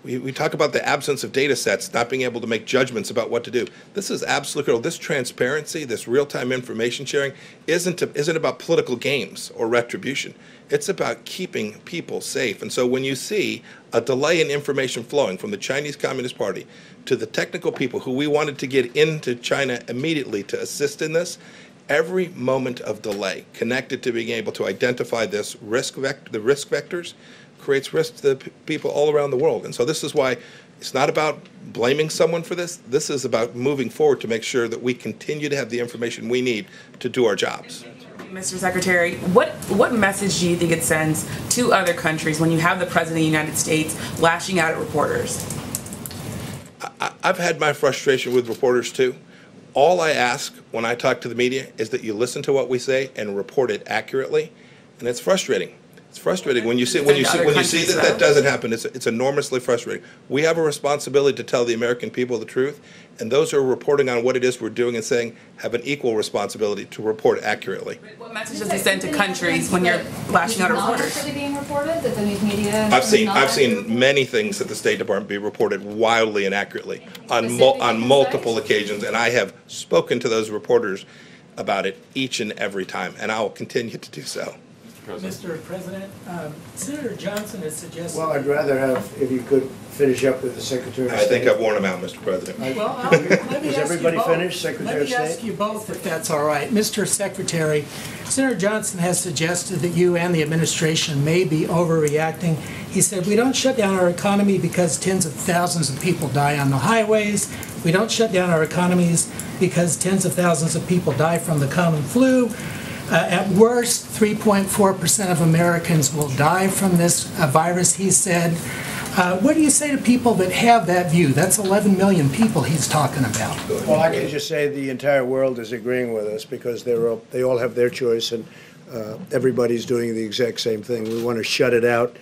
We talk about the absence of data sets, not being able to make judgments about what to do. This is absolutely critical. This transparency, this real-time information sharing isn't about political games or retribution. It's about keeping people safe. And so when you see a delay in information flowing from the Chinese Communist Party to the technical people who we wanted to get into China immediately to assist in this, every moment of delay connected to being able to identify this the risk vectors, creates risk to the people all around the world. And so this is why It's not about blaming someone for this. This is about moving forward to make sure that we continue to have the information we need to do our jobs. Mr. Secretary, what message do you think it sends to other countries when you have the President of the United States lashing out at reporters? I've had my frustration with reporters too. All I ask when I talk to the media is that you listen to what we say and report it accurately, and it's frustrating. It's frustrating when you see that doesn't happen. It's enormously frustrating. We have a responsibility to tell the American people the truth, and those who are reporting on what it is we're doing and saying have an equal responsibility to report accurately. What message does it send to countries when you're lashing out at reporters? Not being reported, that the news media. I've seen many things at the State Department be reported wildly and accurately on multiple occasions, and I have spoken to those reporters about it each and every time, and I will continue to do so. Mr. President, Senator Johnson has suggested... Well, I'd rather have, if you could finish up with the Secretary of State. I think I've worn him out, Mr. President. Well, let me Is ask everybody you both. finished, Secretary of State? Let me ask you both, if that's all right. Mr. Secretary, Senator Johnson has suggested that you and the administration may be overreacting. He said, we don't shut down our economy because tens of thousands of people die on the highways. We don't shut down our economies because tens of thousands of people die from the common flu. At worst, 3.4% of Americans will die from this virus, he said. What do you say to people that have that view? That's 11 million people he's talking about. Well, I can just say the entire world is agreeing with us because they all have their choice, and everybody's doing the exact same thing. We want to shut it out,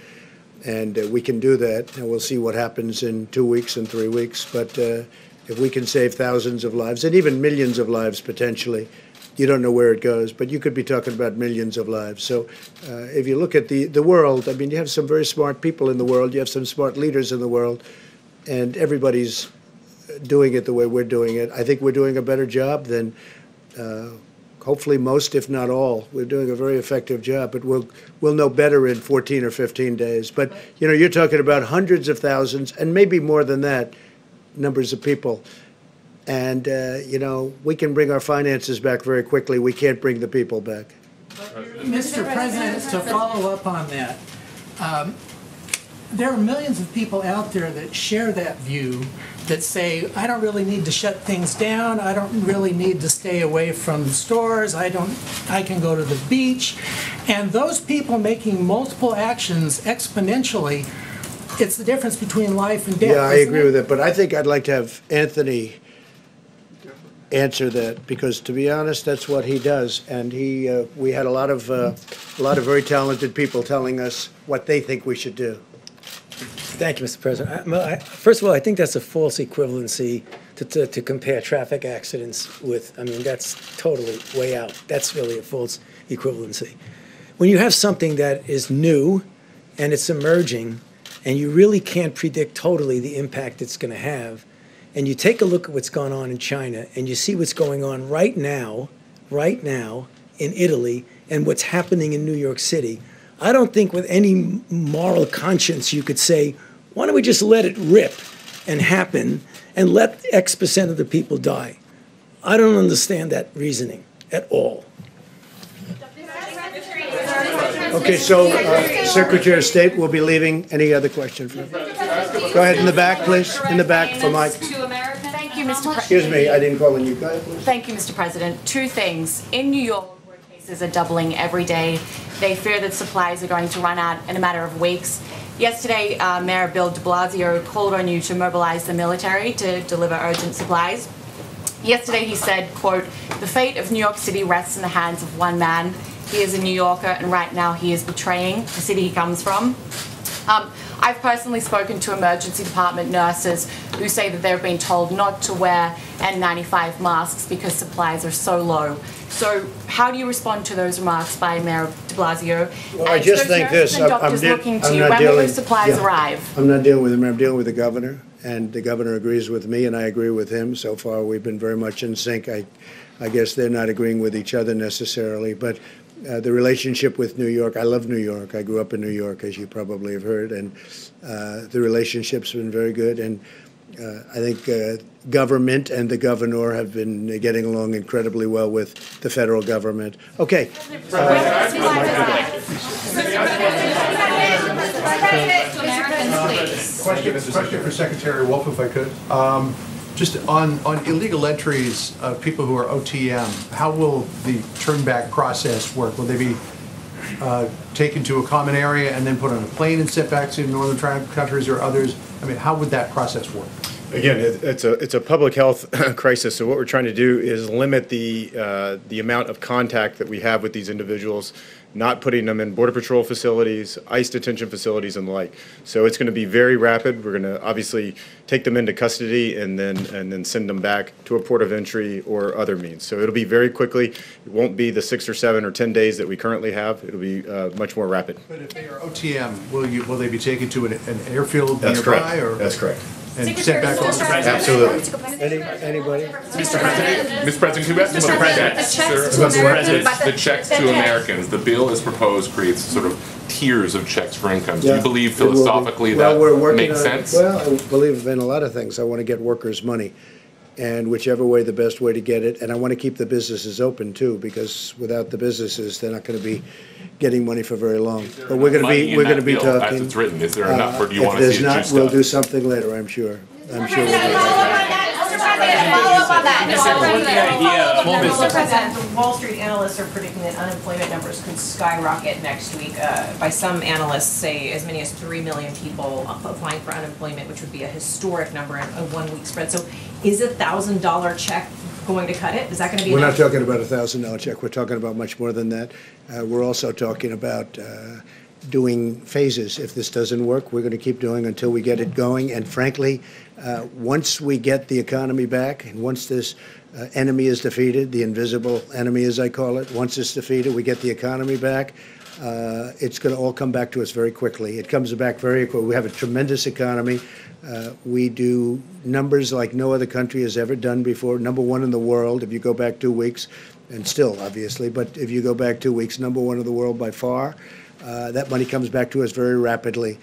and we can do that, and we'll see what happens in 2 weeks and 3 weeks. But if we can save thousands of lives, and even millions of lives potentially, you don't know where it goes, but you could be talking about millions of lives. So if you look at the world, I mean, you have some very smart people in the world, you have some smart leaders in the world, and everybody's doing it the way we're doing it. I think we're doing a better job than hopefully most, if not all. We're doing a very effective job, but we'll know better in 14 or 15 days. But, you know, you're talking about hundreds of thousands, and maybe more than that, numbers of people. And, you know, we can bring our finances back very quickly. We can't bring the people back. Mr. President, to follow up on that, there are millions of people out there that share that view, that say, I don't really need to shut things down. I don't really need to stay away from stores. I can go to the beach. And those people making multiple actions exponentially, it's the difference between life and death. Yeah, I agree with it. But I think I'd like to have Anthony answer that, because to be honest, that's what he does. And we had a lot of very talented people telling us what they think we should do. Thank you, Mr. President. First of all, I think that's a false equivalency to compare traffic accidents with. I mean, that's totally way out. That's really a false equivalency. When you have something that is new and it's emerging, and you really can't predict totally the impact it's going to have, and you take a look at what's going on in China, and you see what's going on right now in Italy, and what's happening in New York City, I don't think with any moral conscience you could say, why don't we just let it rip and happen and let X% of the people die? I don't understand that reasoning at all. Okay, so Secretary of State will be leaving. Any other question for him? Go ahead in the back, please. In the back for Mike. Thank you, Mr. President. Excuse me, I didn't call on you. Go ahead, please. Thank you, Mr. President. Two things. In New York, where cases are doubling every day, they fear that supplies are going to run out in a matter of weeks. Yesterday, Mayor Bill de Blasio called on you to mobilize the military to deliver urgent supplies. Yesterday, he said, quote, the fate of New York City rests in the hands of one man. He is a New Yorker, and right now he is betraying the city he comes from. I've personally spoken to emergency department nurses who say that they've been told not to wear N95 masks because supplies are so low. So how do you respond to those remarks by Mayor de Blasio? Well, I just think this. I'm not dealing, supplies arrive? I'm not dealing with him. I'm dealing with the governor, and the governor agrees with me, and I agree with him. So far, we've been very much in sync. I guess they're not agreeing with each other necessarily, but the relationship with New York, I love New York. I grew up in New York, as you probably have heard, and the relationship's been very good. And I think government and the governor have been getting along incredibly well with the federal government. Okay. Americans, please. Question for Secretary Wolf, if I could. Just on illegal entries of people who are OTM, how will the turnback process work? Will they be taken to a common area and then put on a plane and sent back to northern countries or others? I mean, how would that process work? Again, it's a public health crisis. So what we're trying to do is limit the amount of contact that we have with these individuals, not putting them in Border Patrol facilities, ICE detention facilities, and the like. So it's going to be very rapid. We're going to obviously take them into custody and then send them back to a port of entry or other means. So it'll be very quickly. It won't be the 6 or 7 or 10 days that we currently have. It'll be much more rapid. But if they are OTM, will they be taken to an airfield That's nearby? correct. Or? That's correct. And sent back on Absolutely. Anybody? Mr. President, can we ask about the checks? The checks to Americans. The bill as proposed creates sort of tiers of checks for income. Do you believe philosophically that makes sense? Well, I believe in a lot of things. I want to get workers' money, and whichever way, the best way to get it. And I want to keep the businesses open too, because without the businesses, they're not going to be getting money for very long. But we're going to be talking. As it's written, is there enough, or do you want to see it juiced up? If there's not, we'll do something later. I'm sure. I'm sure. Mr. President, the Wall Street analysts are predicting that unemployment numbers could skyrocket next week. By some analysts, say as many as 3 million people applying for unemployment, which would be a historic number in a 1 week spread. So is $1,000 check going to cut it? Is that going to be We're enough? not talking about $1,000 check. We're talking about much more than that. We're also talking about doing phases. If this doesn't work, we're going to keep doing until we get it going. And frankly, once we get the economy back, and once this enemy is defeated, the invisible enemy, as I call it, once it's defeated, we get the economy back, it's going to all come back to us very quickly. It comes back very quickly. We have a tremendous economy. We do numbers like no other country has ever done before. #1 in the world, if you go back 2 weeks, and still, obviously, but if you go back 2 weeks, #1 in the world by far. That money comes back to us very rapidly.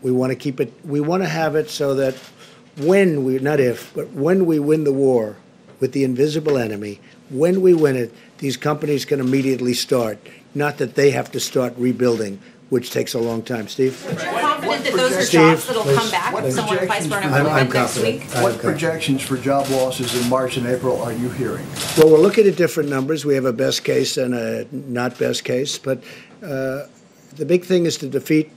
We want to keep it, we want to have it so that when we, not if, but when we win the war with the invisible enemy, when we win it, these companies can immediately start. Not that they have to start rebuilding, which takes a long time. Steve? But you're confident that those are jobs that will come back if someone applies for unemployment next week? What projections for job losses in March and April are you hearing? Well, we're looking at different numbers. We have a best case and a not best case, but the big thing is to defeat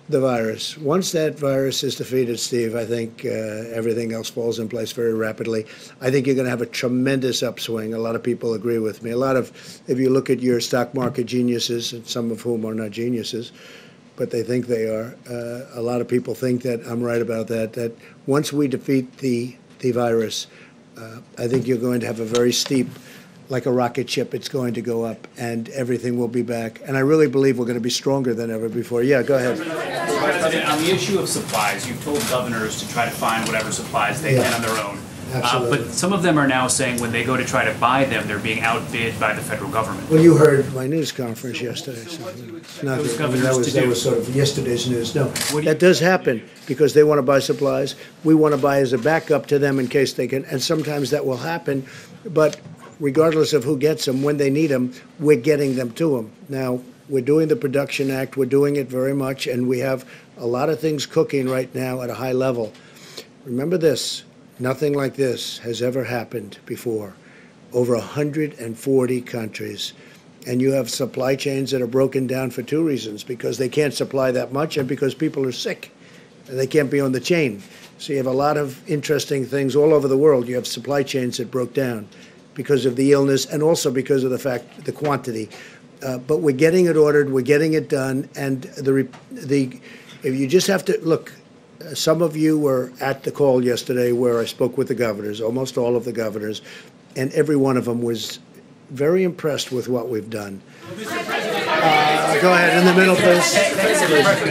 the virus. Once that virus is defeated, Steve, I think everything else falls in place very rapidly. I think you're going to have a tremendous upswing. A lot of people agree with me. If you look at your stock market geniuses, and some of whom are not geniuses, but they think they are, a lot of people think that I'm right about that, that once we defeat the virus, I think you're going to have a very steep, like a rocket ship, it's going to go up, and everything will be back. And I really believe we're going to be stronger than ever before. Yeah, go ahead. President, on the issue of supplies, you've told governors to try to find whatever supplies they can on their own. Absolutely. But some of them are now saying when they go to try to buy them, they're being outbid by the federal government. Well, you heard my news conference yesterday. So not those that, governors that to was do? sort of yesterday's news. No, that does happen because they want to buy supplies. We want to buy as a backup to them in case they can, and sometimes that will happen. But regardless of who gets them, when they need them, we're getting them to them. Now, we're doing the Production Act. We're doing it very much, and we have a lot of things cooking right now at a high level. Remember this. Nothing like this has ever happened before. Over 140 countries. And you have supply chains that are broken down for two reasons, because they can't supply that much and because people are sick and they can't be on the chain. So you have a lot of interesting things all over the world. You have supply chains that broke down because of the illness and also because of the quantity. But we're getting it ordered, we're getting it done, and if you just have to, look, some of you were at the call yesterday where I spoke with the governors, almost all of the governors, and every one of them was very impressed with what we've done. Go ahead, in the middle, please.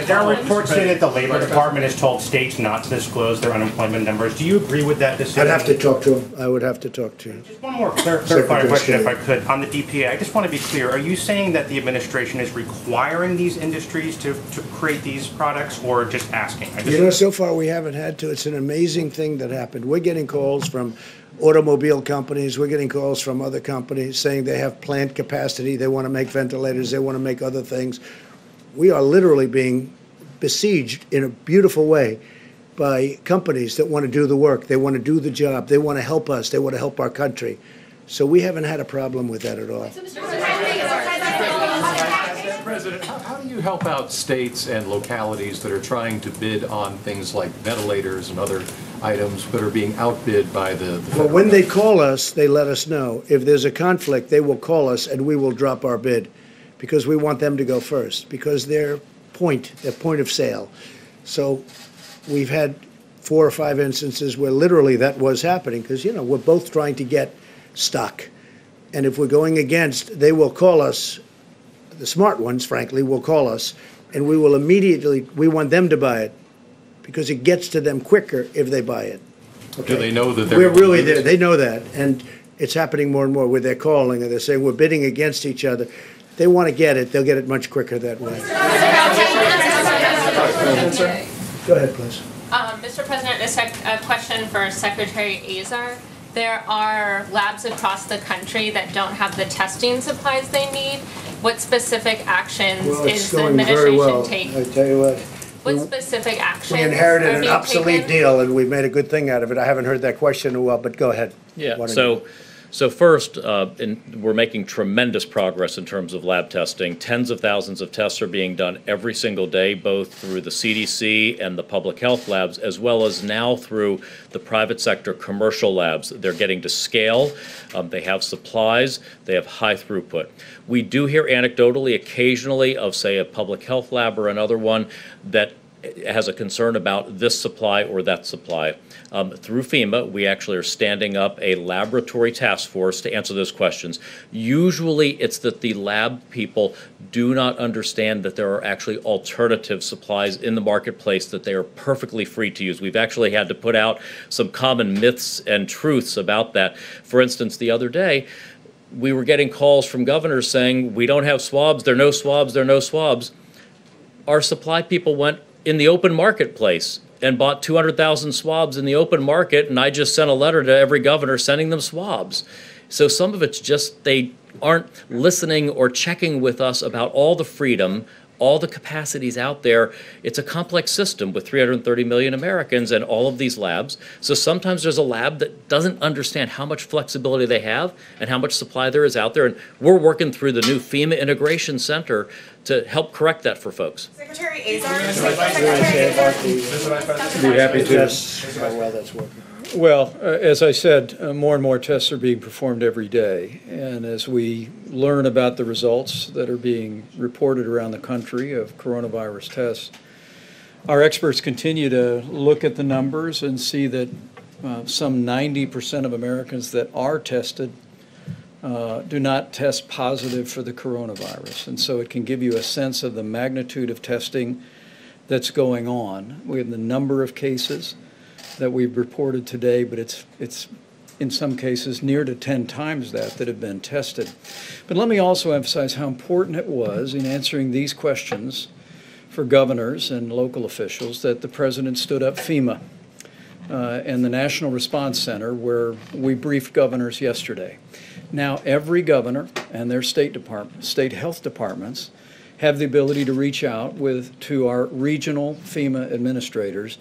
There are reports saying that the Labor Department has told states not to disclose their unemployment numbers. Do you agree with that decision? I'd have to talk to him. I would have to talk to him. Just one more clarifying question, if I could. On the DPA, I just want to be clear. Are you saying that the administration is requiring these industries to create these products, or just asking? You know, so far we haven't had to. It's an amazing thing that happened. We're getting calls from automobile companies. We're getting calls from other companies saying they have plant capacity. They want to make ventilators. They want to make other things. We are literally being besieged in a beautiful way. by companies that want to do the work. They want to do the job. They want to help us. They want to help our country. So we haven't had a problem with that at all. President, how do you help out states and localities that are trying to bid on things like ventilators and other items that are being outbid by the Well, when they call us, they let us know. If there's a conflict, they will call us and we will drop our bid because we want them to go first, because their point of sale. So we've had 4 or 5 instances where literally that was happening because, you know, we're both trying to get stock. And if we're going against, they will call us. The smart ones, frankly, will call us, and we will immediately, we want them to buy it because it gets to them quicker if they buy it. Okay? Do they know that they're We're really there. They know that, and it's happening more and more where they're calling and they're saying we're bidding against each other. They want to get it. They'll get it much quicker that way. Go ahead, please. Mr. President, a question for Secretary Azar. There are labs across the country that don't have the testing supplies they need. What specific actions is the administration taking? I tell you what. What specific actions We inherited are an being obsolete taken? deal, and we made a good thing out of it. I haven't heard that question in a while, but go ahead. Yeah, Why don't you- so first, we're making tremendous progress in terms of lab testing. Tens of thousands of tests are being done every single day, both through the CDC and the public health labs, as well as now through the private sector commercial labs. They're getting to scale. They have supplies. They have high throughput. We do hear anecdotally occasionally of, say, a public health lab or another one that has a concern about this supply or that supply. Through FEMA, we actually are standing up a laboratory task force to answer those questions. Usually it's that the lab people do not understand that there are actually alternative supplies in the marketplace that they are perfectly free to use. We've actually had to put out some common myths and truths about that. For instance, the other day, we were getting calls from governors saying, we don't have swabs, there are no swabs, there are no swabs. Our supply people went in the open marketplace and bought 200,000 swabs in the open market, and I just sent a letter to every governor sending them swabs. So some of it's just they aren't listening or checking with us about all the freedom, all the capacities out there. It's a complex system with 330 million Americans and all of these labs. So sometimes there's a lab that doesn't understand how much flexibility they have and how much supply there is out there. And we're working through the new FEMA Integration Center to help correct that for folks. Secretary Azar. Be happy to. How well that's working. Well, as I said, more and more tests are being performed every day. And as we learn about the results that are being reported around the country of coronavirus tests, our experts continue to look at the numbers and see that some 90% of Americans that are tested do not test positive for the coronavirus. And so it can give you a sense of the magnitude of testing that's going on. We have the number of cases that we've reported today, but it's in some cases near to 10 times that have been tested. But let me also emphasize how important it was in answering these questions for governors and local officials that the President stood up FEMA and the National Response Center, where we briefed governors yesterday. Now every governor and their state health departments have the ability to reach out to our regional FEMA administrators.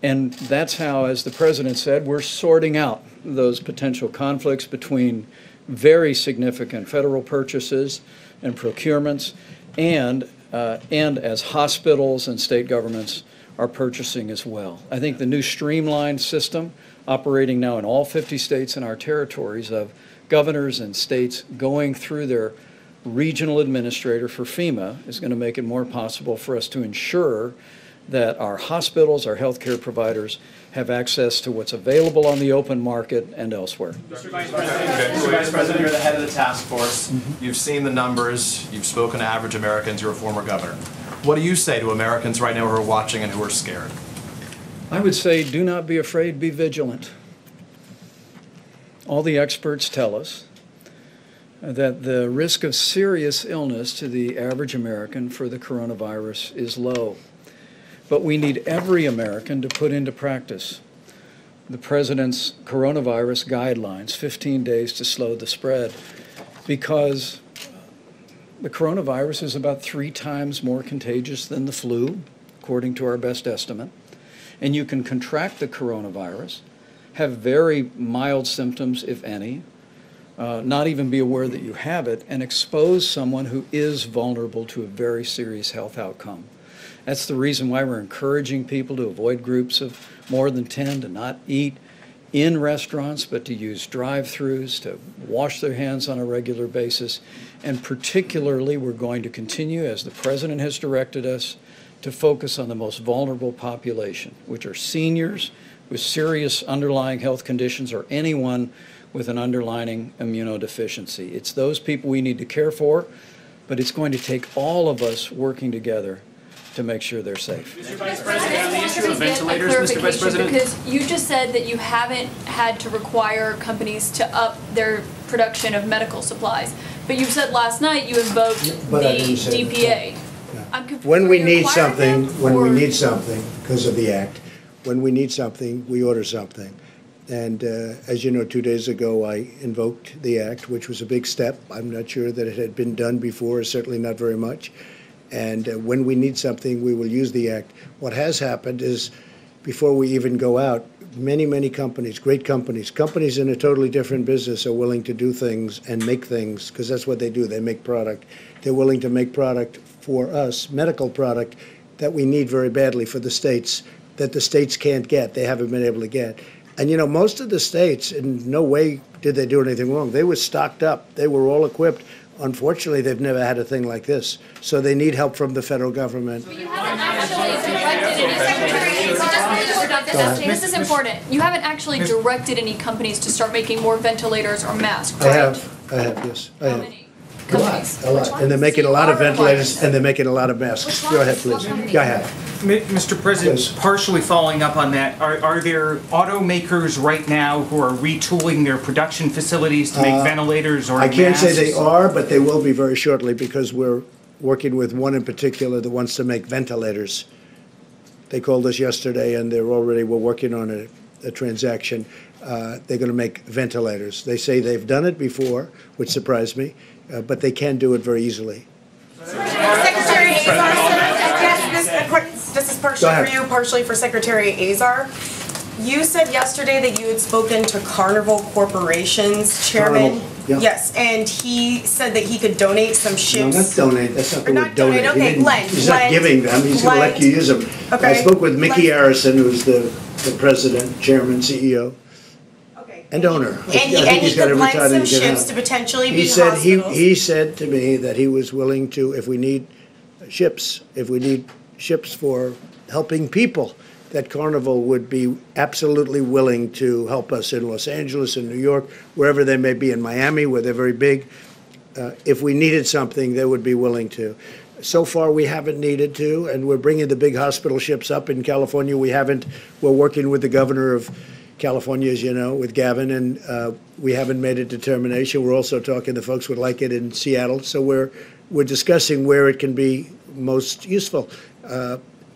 And that's how, as the President said, we're sorting out those potential conflicts between very significant federal purchases and procurements and as hospitals and state governments are purchasing as well. I think the new streamlined system operating now in all 50 states and our territories of governors and states going through their regional administrator for FEMA is going to make it more possible for us to ensure that our hospitals, our healthcare providers have access to what's available on the open market and elsewhere. Mr. Vice President, you're the head of the task force. You've seen the numbers. You've spoken to average Americans. You're a former governor. What do you say to Americans right now who are watching and who are scared? I would say do not be afraid, be vigilant. All the experts tell us that the risk of serious illness to the average American for the coronavirus is low. But we need every American to put into practice the President's coronavirus guidelines, 15 days to slow the spread, because the coronavirus is about 3 times more contagious than the flu, according to our best estimate. And you can contract the coronavirus, have very mild symptoms, if any, not even be aware that you have it, and expose someone who is vulnerable to a very serious health outcome. That's the reason why we're encouraging people to avoid groups of more than 10, to not eat in restaurants, but to use drive-throughs, to wash their hands on a regular basis. And particularly, we're going to continue, as the President has directed us, to focus on the most vulnerable population, which are seniors with serious underlying health conditions or anyone with an underlying immunodeficiency. It's those people we need to care for, but it's going to take all of us working together to make sure they're safe. Mr. Vice President, on the issue of ventilators, Mr. Vice President? Because you just said that you haven't had to require companies to up their production of medical supplies. But you said last night you invoked the DPA. I'm confused. When we need something, because of the act, when we need something, we order something. And as you know, 2 days ago, I invoked the act, which was a big step. I'm not sure that it had been done before, certainly not very much. And when we need something, we will use the act. What has happened is, before we even go out, many, many companies, great companies in a totally different business are willing to do things and make things, because that's what they do. They make product. They're willing to make product for us, medical product, that we need very badly for the states, that the states can't get, they haven't been able to get. And you know, most of the states, in no way did they do anything wrong. They were stocked up. They were all equipped. Unfortunately, they've never had a thing like this. So they need help from the federal government. But you haven't actually directed any, this is important. You haven't actually directed any companies to start making more ventilators or masks, right? I have, yes. I have. A lot. And they're making a lot of ventilators, and they're making a lot of masks. Go ahead, please. Yeah, I have. Mr. President, Yes. partially following up on that, are there automakers right now who are retooling their production facilities to make ventilators or masks? I can't say they are, but they will be very shortly, because we're working with one in particular that wants to make ventilators. They called us yesterday, and we're working on a transaction. They're going to make ventilators. They say they've done it before, which surprised me, but they can do it very easily. Secretary Azar, this is partially for you, partially for Secretary Azar. You said yesterday that you had spoken to Carnival Corporation's chairman. Carnival, yeah. Yes, and he said that he could donate some ships. No, not donate. That's not the word donate. donate. Okay, lend. He's not giving them. He's going to let you use them. Okay. I spoke with Mickey Harrison, who's the president, chairman, CEO, and owner. And he could lend some ships to potentially be hospitals. He said to me that he was willing to, if we need ships for helping people, that Carnival would be absolutely willing to help us in Los Angeles, in New York, wherever they may be, in Miami, where they're very big. If we needed something, they would be willing to. So far, we haven't needed to, and we're bringing the big hospital ships up in California. We're working with the governor of California, as you know, with Gavin, and we haven't made a determination. We're also talking to folks who would like it in Seattle, so we're discussing where it can be most useful.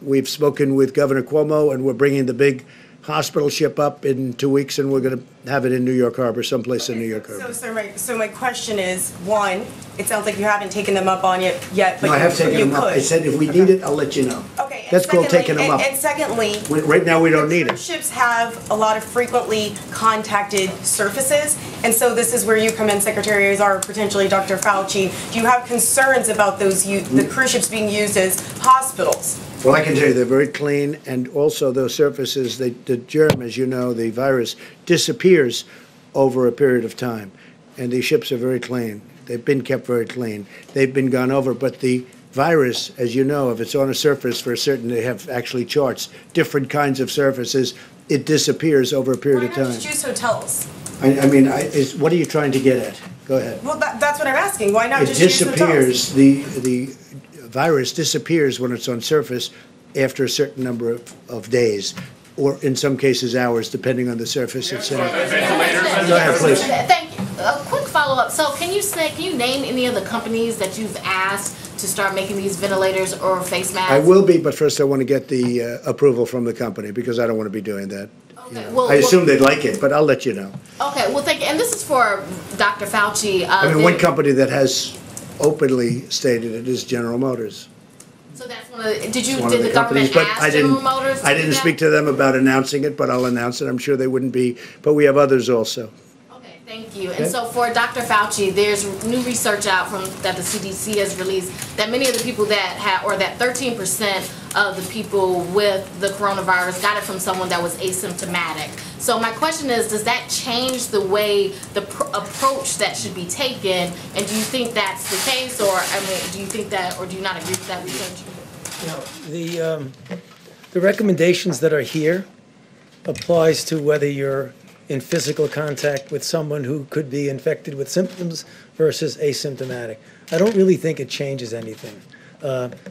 We've spoken with Governor Cuomo, and we're bringing the big hospital ship up in 2 weeks, and we're going to have it in New York Harbor, someplace in New York Harbor. So my question is, one, it sounds like you haven't taken them up on it yet, but no, I have taken them up. I said if we need it, I'll let you know. Okay. That's called taking them up. And secondly, right now we don't need it. Ships have a lot of frequently contacted surfaces, and so this is where you come in, Secretary Azar, potentially Dr. Fauci. Do you have concerns about the cruise ships being used as hospitals? Well, I can tell you they're very clean, and also those surfaces, the germ, as you know, the virus, disappears over a period of time. And these ships are very clean. They've been kept very clean. They've been gone over, but the virus, as you know, if it's on a surface for a certain, they have actually charts, different kinds of surfaces, it disappears over a period of time. Why not just use hotels? I mean, what are you trying to get at? Go ahead. Well, that's what I'm asking. Why not just use hotels? It disappears. The virus disappears when it's on surface after a certain number of days, or in some cases hours, depending on the surface it's in. Go ahead, please. Thank you. A quick follow-up. So can you name any of the companies that you've asked to start making these ventilators or face masks? I will be, but first I want to get the approval from the company, because I don't want to be doing that. Okay, I assume they'd like it, but I'll let you know. Okay, well, thank you. And this is for Dr. Fauci. I mean, one company that has openly stated it is General Motors. So that's one of the, did one of the government companies, but ask General Motors to I do didn't that? speak to them about announcing it, but I'll announce it. I'm sure they wouldn't be, but we have others also. Okay, thank you. Okay. And so for Dr. Fauci, there's new research out that the CDC has released that many of the people that or that 13% of the people with the coronavirus got it from someone that was asymptomatic. So my question is, does that change the way, the approach that should be taken? And do you think that's the case, or do you think that, or do you not agree with that research? The recommendations that are here applies to whether you're in physical contact with someone who could be infected with symptoms versus asymptomatic. I don't really think it changes anything.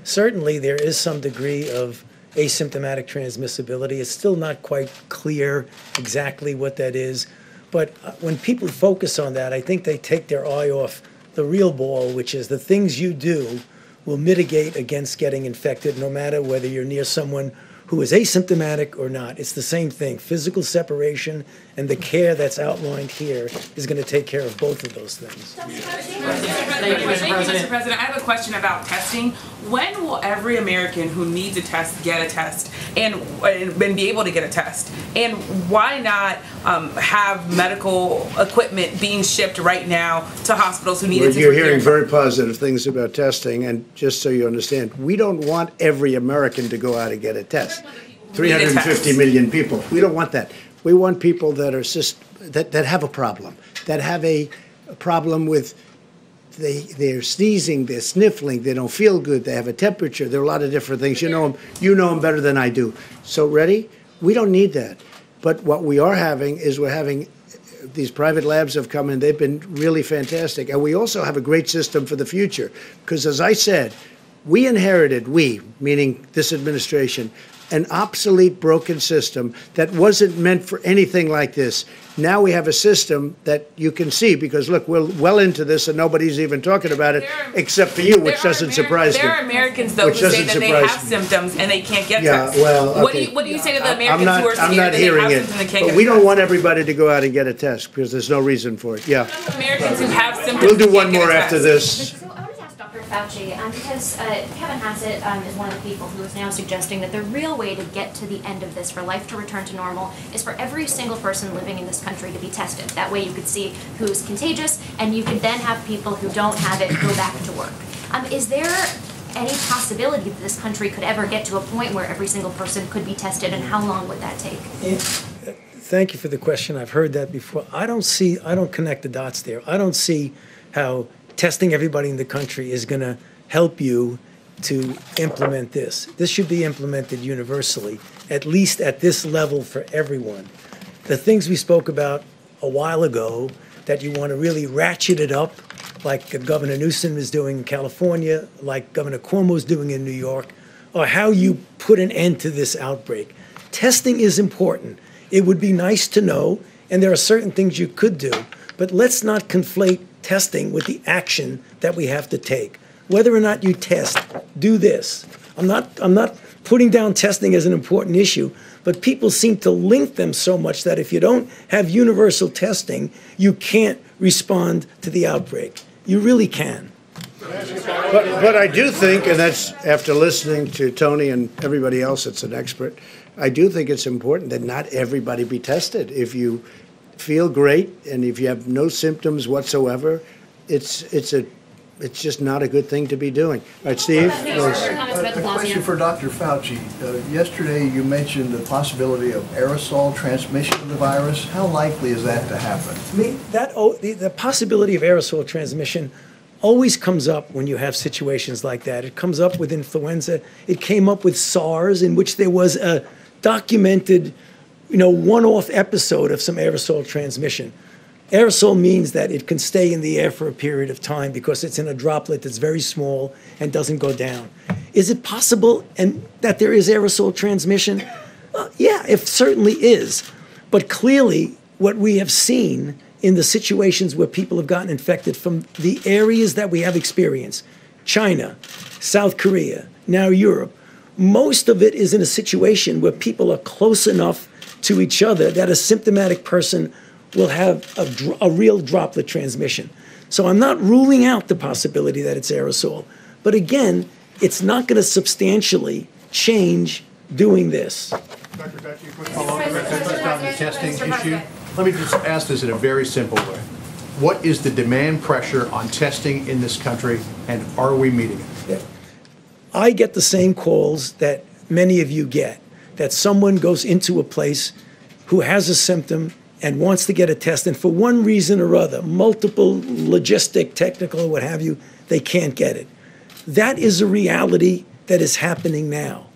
Certainly, there is some degree of asymptomatic transmissibility. It's still not quite clear exactly what that is. But when people focus on that, I think they take their eye off the real ball, which is the things you do will mitigate against getting infected, no matter whether you're near someone who is asymptomatic or not. It's the same thing. Physical separation and the care that's outlined here is going to take care of both of those things. Thank you, Mr. President. I have a question about testing. When will every American who needs a test get a test and be able to get a test? And why not have medical equipment being shipped right now to hospitals who need it? You're hearing very positive things about testing, and just so you understand, we don't want every American to go out and get a test. 350 million people. We don't want that. We want people that are that have a problem, that have a problem with they're sneezing, they're sniffling, they don't feel good, they have a temperature. There are a lot of different things. You know them better than I do. So ready? We don't need that. But what we are having is we're having these private labs have come in. They've been really fantastic. And we also have a great system for the future. Because as I said, we inherited, meaning this administration, an obsolete, broken system that wasn't meant for anything like this. Now we have a system that you can see, because look, we're well into this and nobody's even talking about it, except for you, which doesn't surprise me. There are Americans, though, who say that they have symptoms and they can't get tests. Well, okay. What do you say to the Americans who are scared that they have symptoms and they can't get but we don't want everybody to go out and get a test, because there's no reason for it. Yeah. Americans who have symptoms. We'll do one more after this. Fauci, because Kevin Hassett is one of the people who is now suggesting that the real way to get to the end of this, for life to return to normal, is for every single person living in this country to be tested. That way you could see who's contagious, and you could then have people who don't have it go back to work. Is there any possibility that this country could ever get to a point where every single person could be tested, and how long would that take? Thank you for the question. I've heard that before. I don't connect the dots there. I don't see how testing everybody in the country is going to help you to implement this. This should be implemented universally, at least at this level for everyone. The things we spoke about a while ago, that you want to really ratchet it up, like Governor Newsom is doing in California, like Governor Cuomo is doing in New York, or how you put an end to this outbreak. Testing is important. It would be nice to know, and there are certain things you could do, but let's not conflate testing with the action that we have to take. Whether or not you test, do this. I'm not putting down testing as an important issue, but people seem to link them so much that if you don't have universal testing, you can't respond to the outbreak. You really can. But I do think, and that's after listening to Tony and everybody else that's an expert, I do think it's important that not everybody be tested. If you feel great, and if you have no symptoms whatsoever, it's just not a good thing to be doing. All right, Steve? A question for Dr. Fauci. Yesterday you mentioned the possibility of aerosol transmission of the virus. How likely is that to happen? The possibility of aerosol transmission always comes up when you have situations like that. It comes up with influenza. It came up with SARS, in which there was a documented one-off episode of some aerosol transmission. Aerosol means that it can stay in the air for a period of time because it's in a droplet that's very small and doesn't go down. Is it possible that there is aerosol transmission? Yeah, it certainly is. But clearly, what we have seen in the situations where people have gotten infected from the areas that we have experienced, China, South Korea, now Europe, most of it is in a situation where people are close enough to each other that a symptomatic person will have a real droplet transmission. So I'm not ruling out the possibility that it's aerosol. But again, It's not going to substantially change doing this. Dr. Fauci, a quick follow-up on the testing issue. Let me just ask this in a very simple way. What is the demand pressure on testing in this country, and are we meeting it? I get the same calls that many of you get, that someone goes into a place who has a symptom and wants to get a test, and for one reason or other, multiple logistic, technical, what have you, they can't get it. That is a reality that is happening now.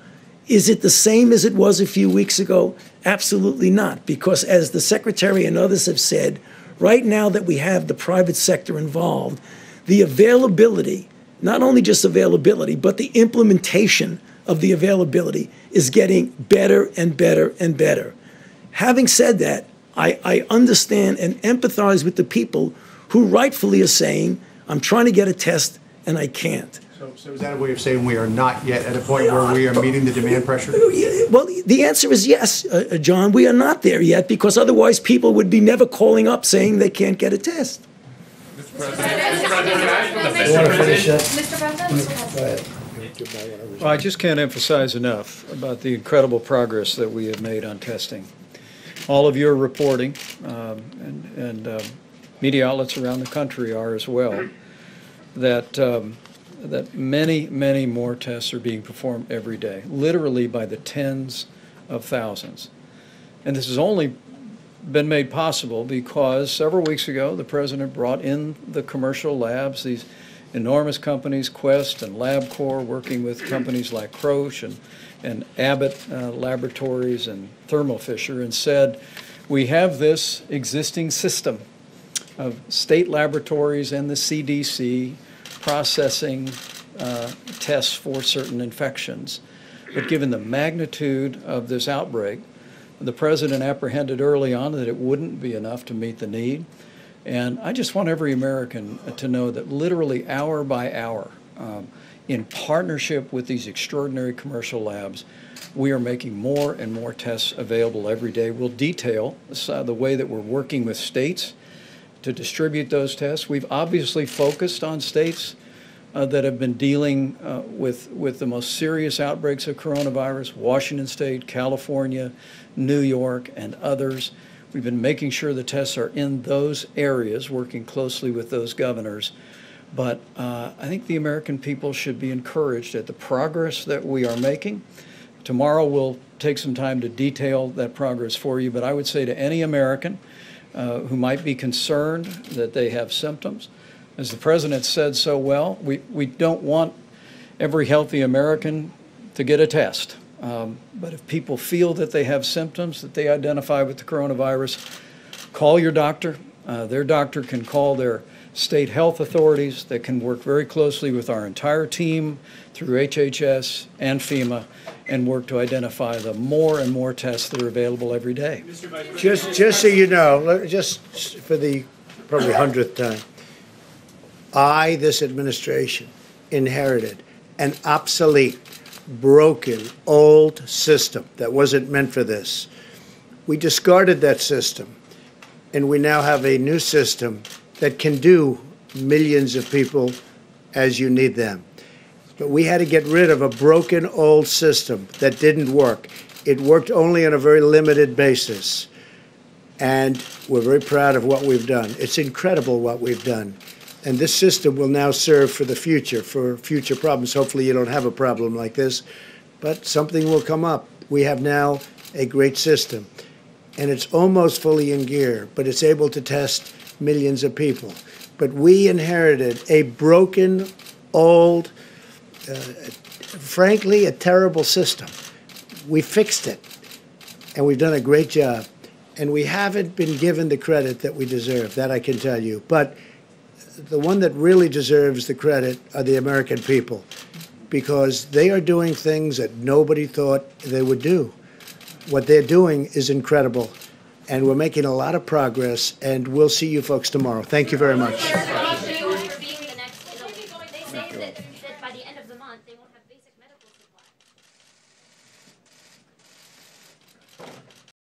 Is it the same as it was a few weeks ago? Absolutely not, because as the Secretary and others have said, right now that we have the private sector involved, the availability, not only just availability, but the implementation of the availability is getting better and better and better. Having said that, I understand and empathize with the people who rightfully are saying, I'm trying to get a test and I can't. So is that a way of saying we are not yet at a point where we are meeting the demand pressure? Well, the answer is yes, John. We are not there yet, because otherwise people would be never calling up saying they can't get a test. Well, I just can't emphasize enough about the incredible progress that we have made on testing. All of your reporting, and media outlets around the country are as well, that many, many more tests are being performed every day, literally by the tens of thousands. And this has only been made possible because several weeks ago the President brought in the commercial labs, these enormous companies, Quest and LabCorp, working with companies like Roche and Abbott Laboratories and Thermo Fisher, and said, we have this existing system of state laboratories and the CDC processing tests for certain infections. But given the magnitude of this outbreak, the President apprehended early on that it wouldn't be enough to meet the need. And I just want every American to know that literally hour by hour, in partnership with these extraordinary commercial labs, we are making more and more tests available every day. We'll detail the way that we're working with states to distribute those tests. We've obviously focused on states that have been dealing with the most serious outbreaks of coronavirus: Washington State, California, New York, and others. We've been making sure the tests are in those areas, working closely with those governors. But I think the American people should be encouraged at the progress that we are making. Tomorrow we'll take some time to detail that progress for you, but I would say to any American who might be concerned that they have symptoms, as the President said so well, we don't want every healthy American to get a test. But if people feel that they have symptoms that they identify with the coronavirus, call your doctor. Their doctor can call their state health authorities that can work very closely with our entire team through HHS and FEMA and work to identify the more and more tests that are available every day. Just so you know, just for the probably 100th time, this administration, inherited an obsolete, broken, old system that wasn't meant for this. We discarded that system, and we now have a new system that can do millions of people as you need them. But we had to get rid of a broken old system that didn't work. It worked only on a very limited basis. And we're very proud of what we've done. It's incredible what we've done. And this system will now serve for the future, for future problems. Hopefully you don't have a problem like this, but something will come up. We have now a great system, and it's almost fully in gear, but it's able to test millions of people. But we inherited a broken, old, frankly, a terrible system. We fixed it, and we've done a great job. And we haven't been given the credit that we deserve, that I can tell you. But the one that really deserves the credit are the American people, because they are doing things that nobody thought they would do. What they're doing is incredible, and we're making a lot of progress, and we'll see you folks tomorrow. Thank you very much.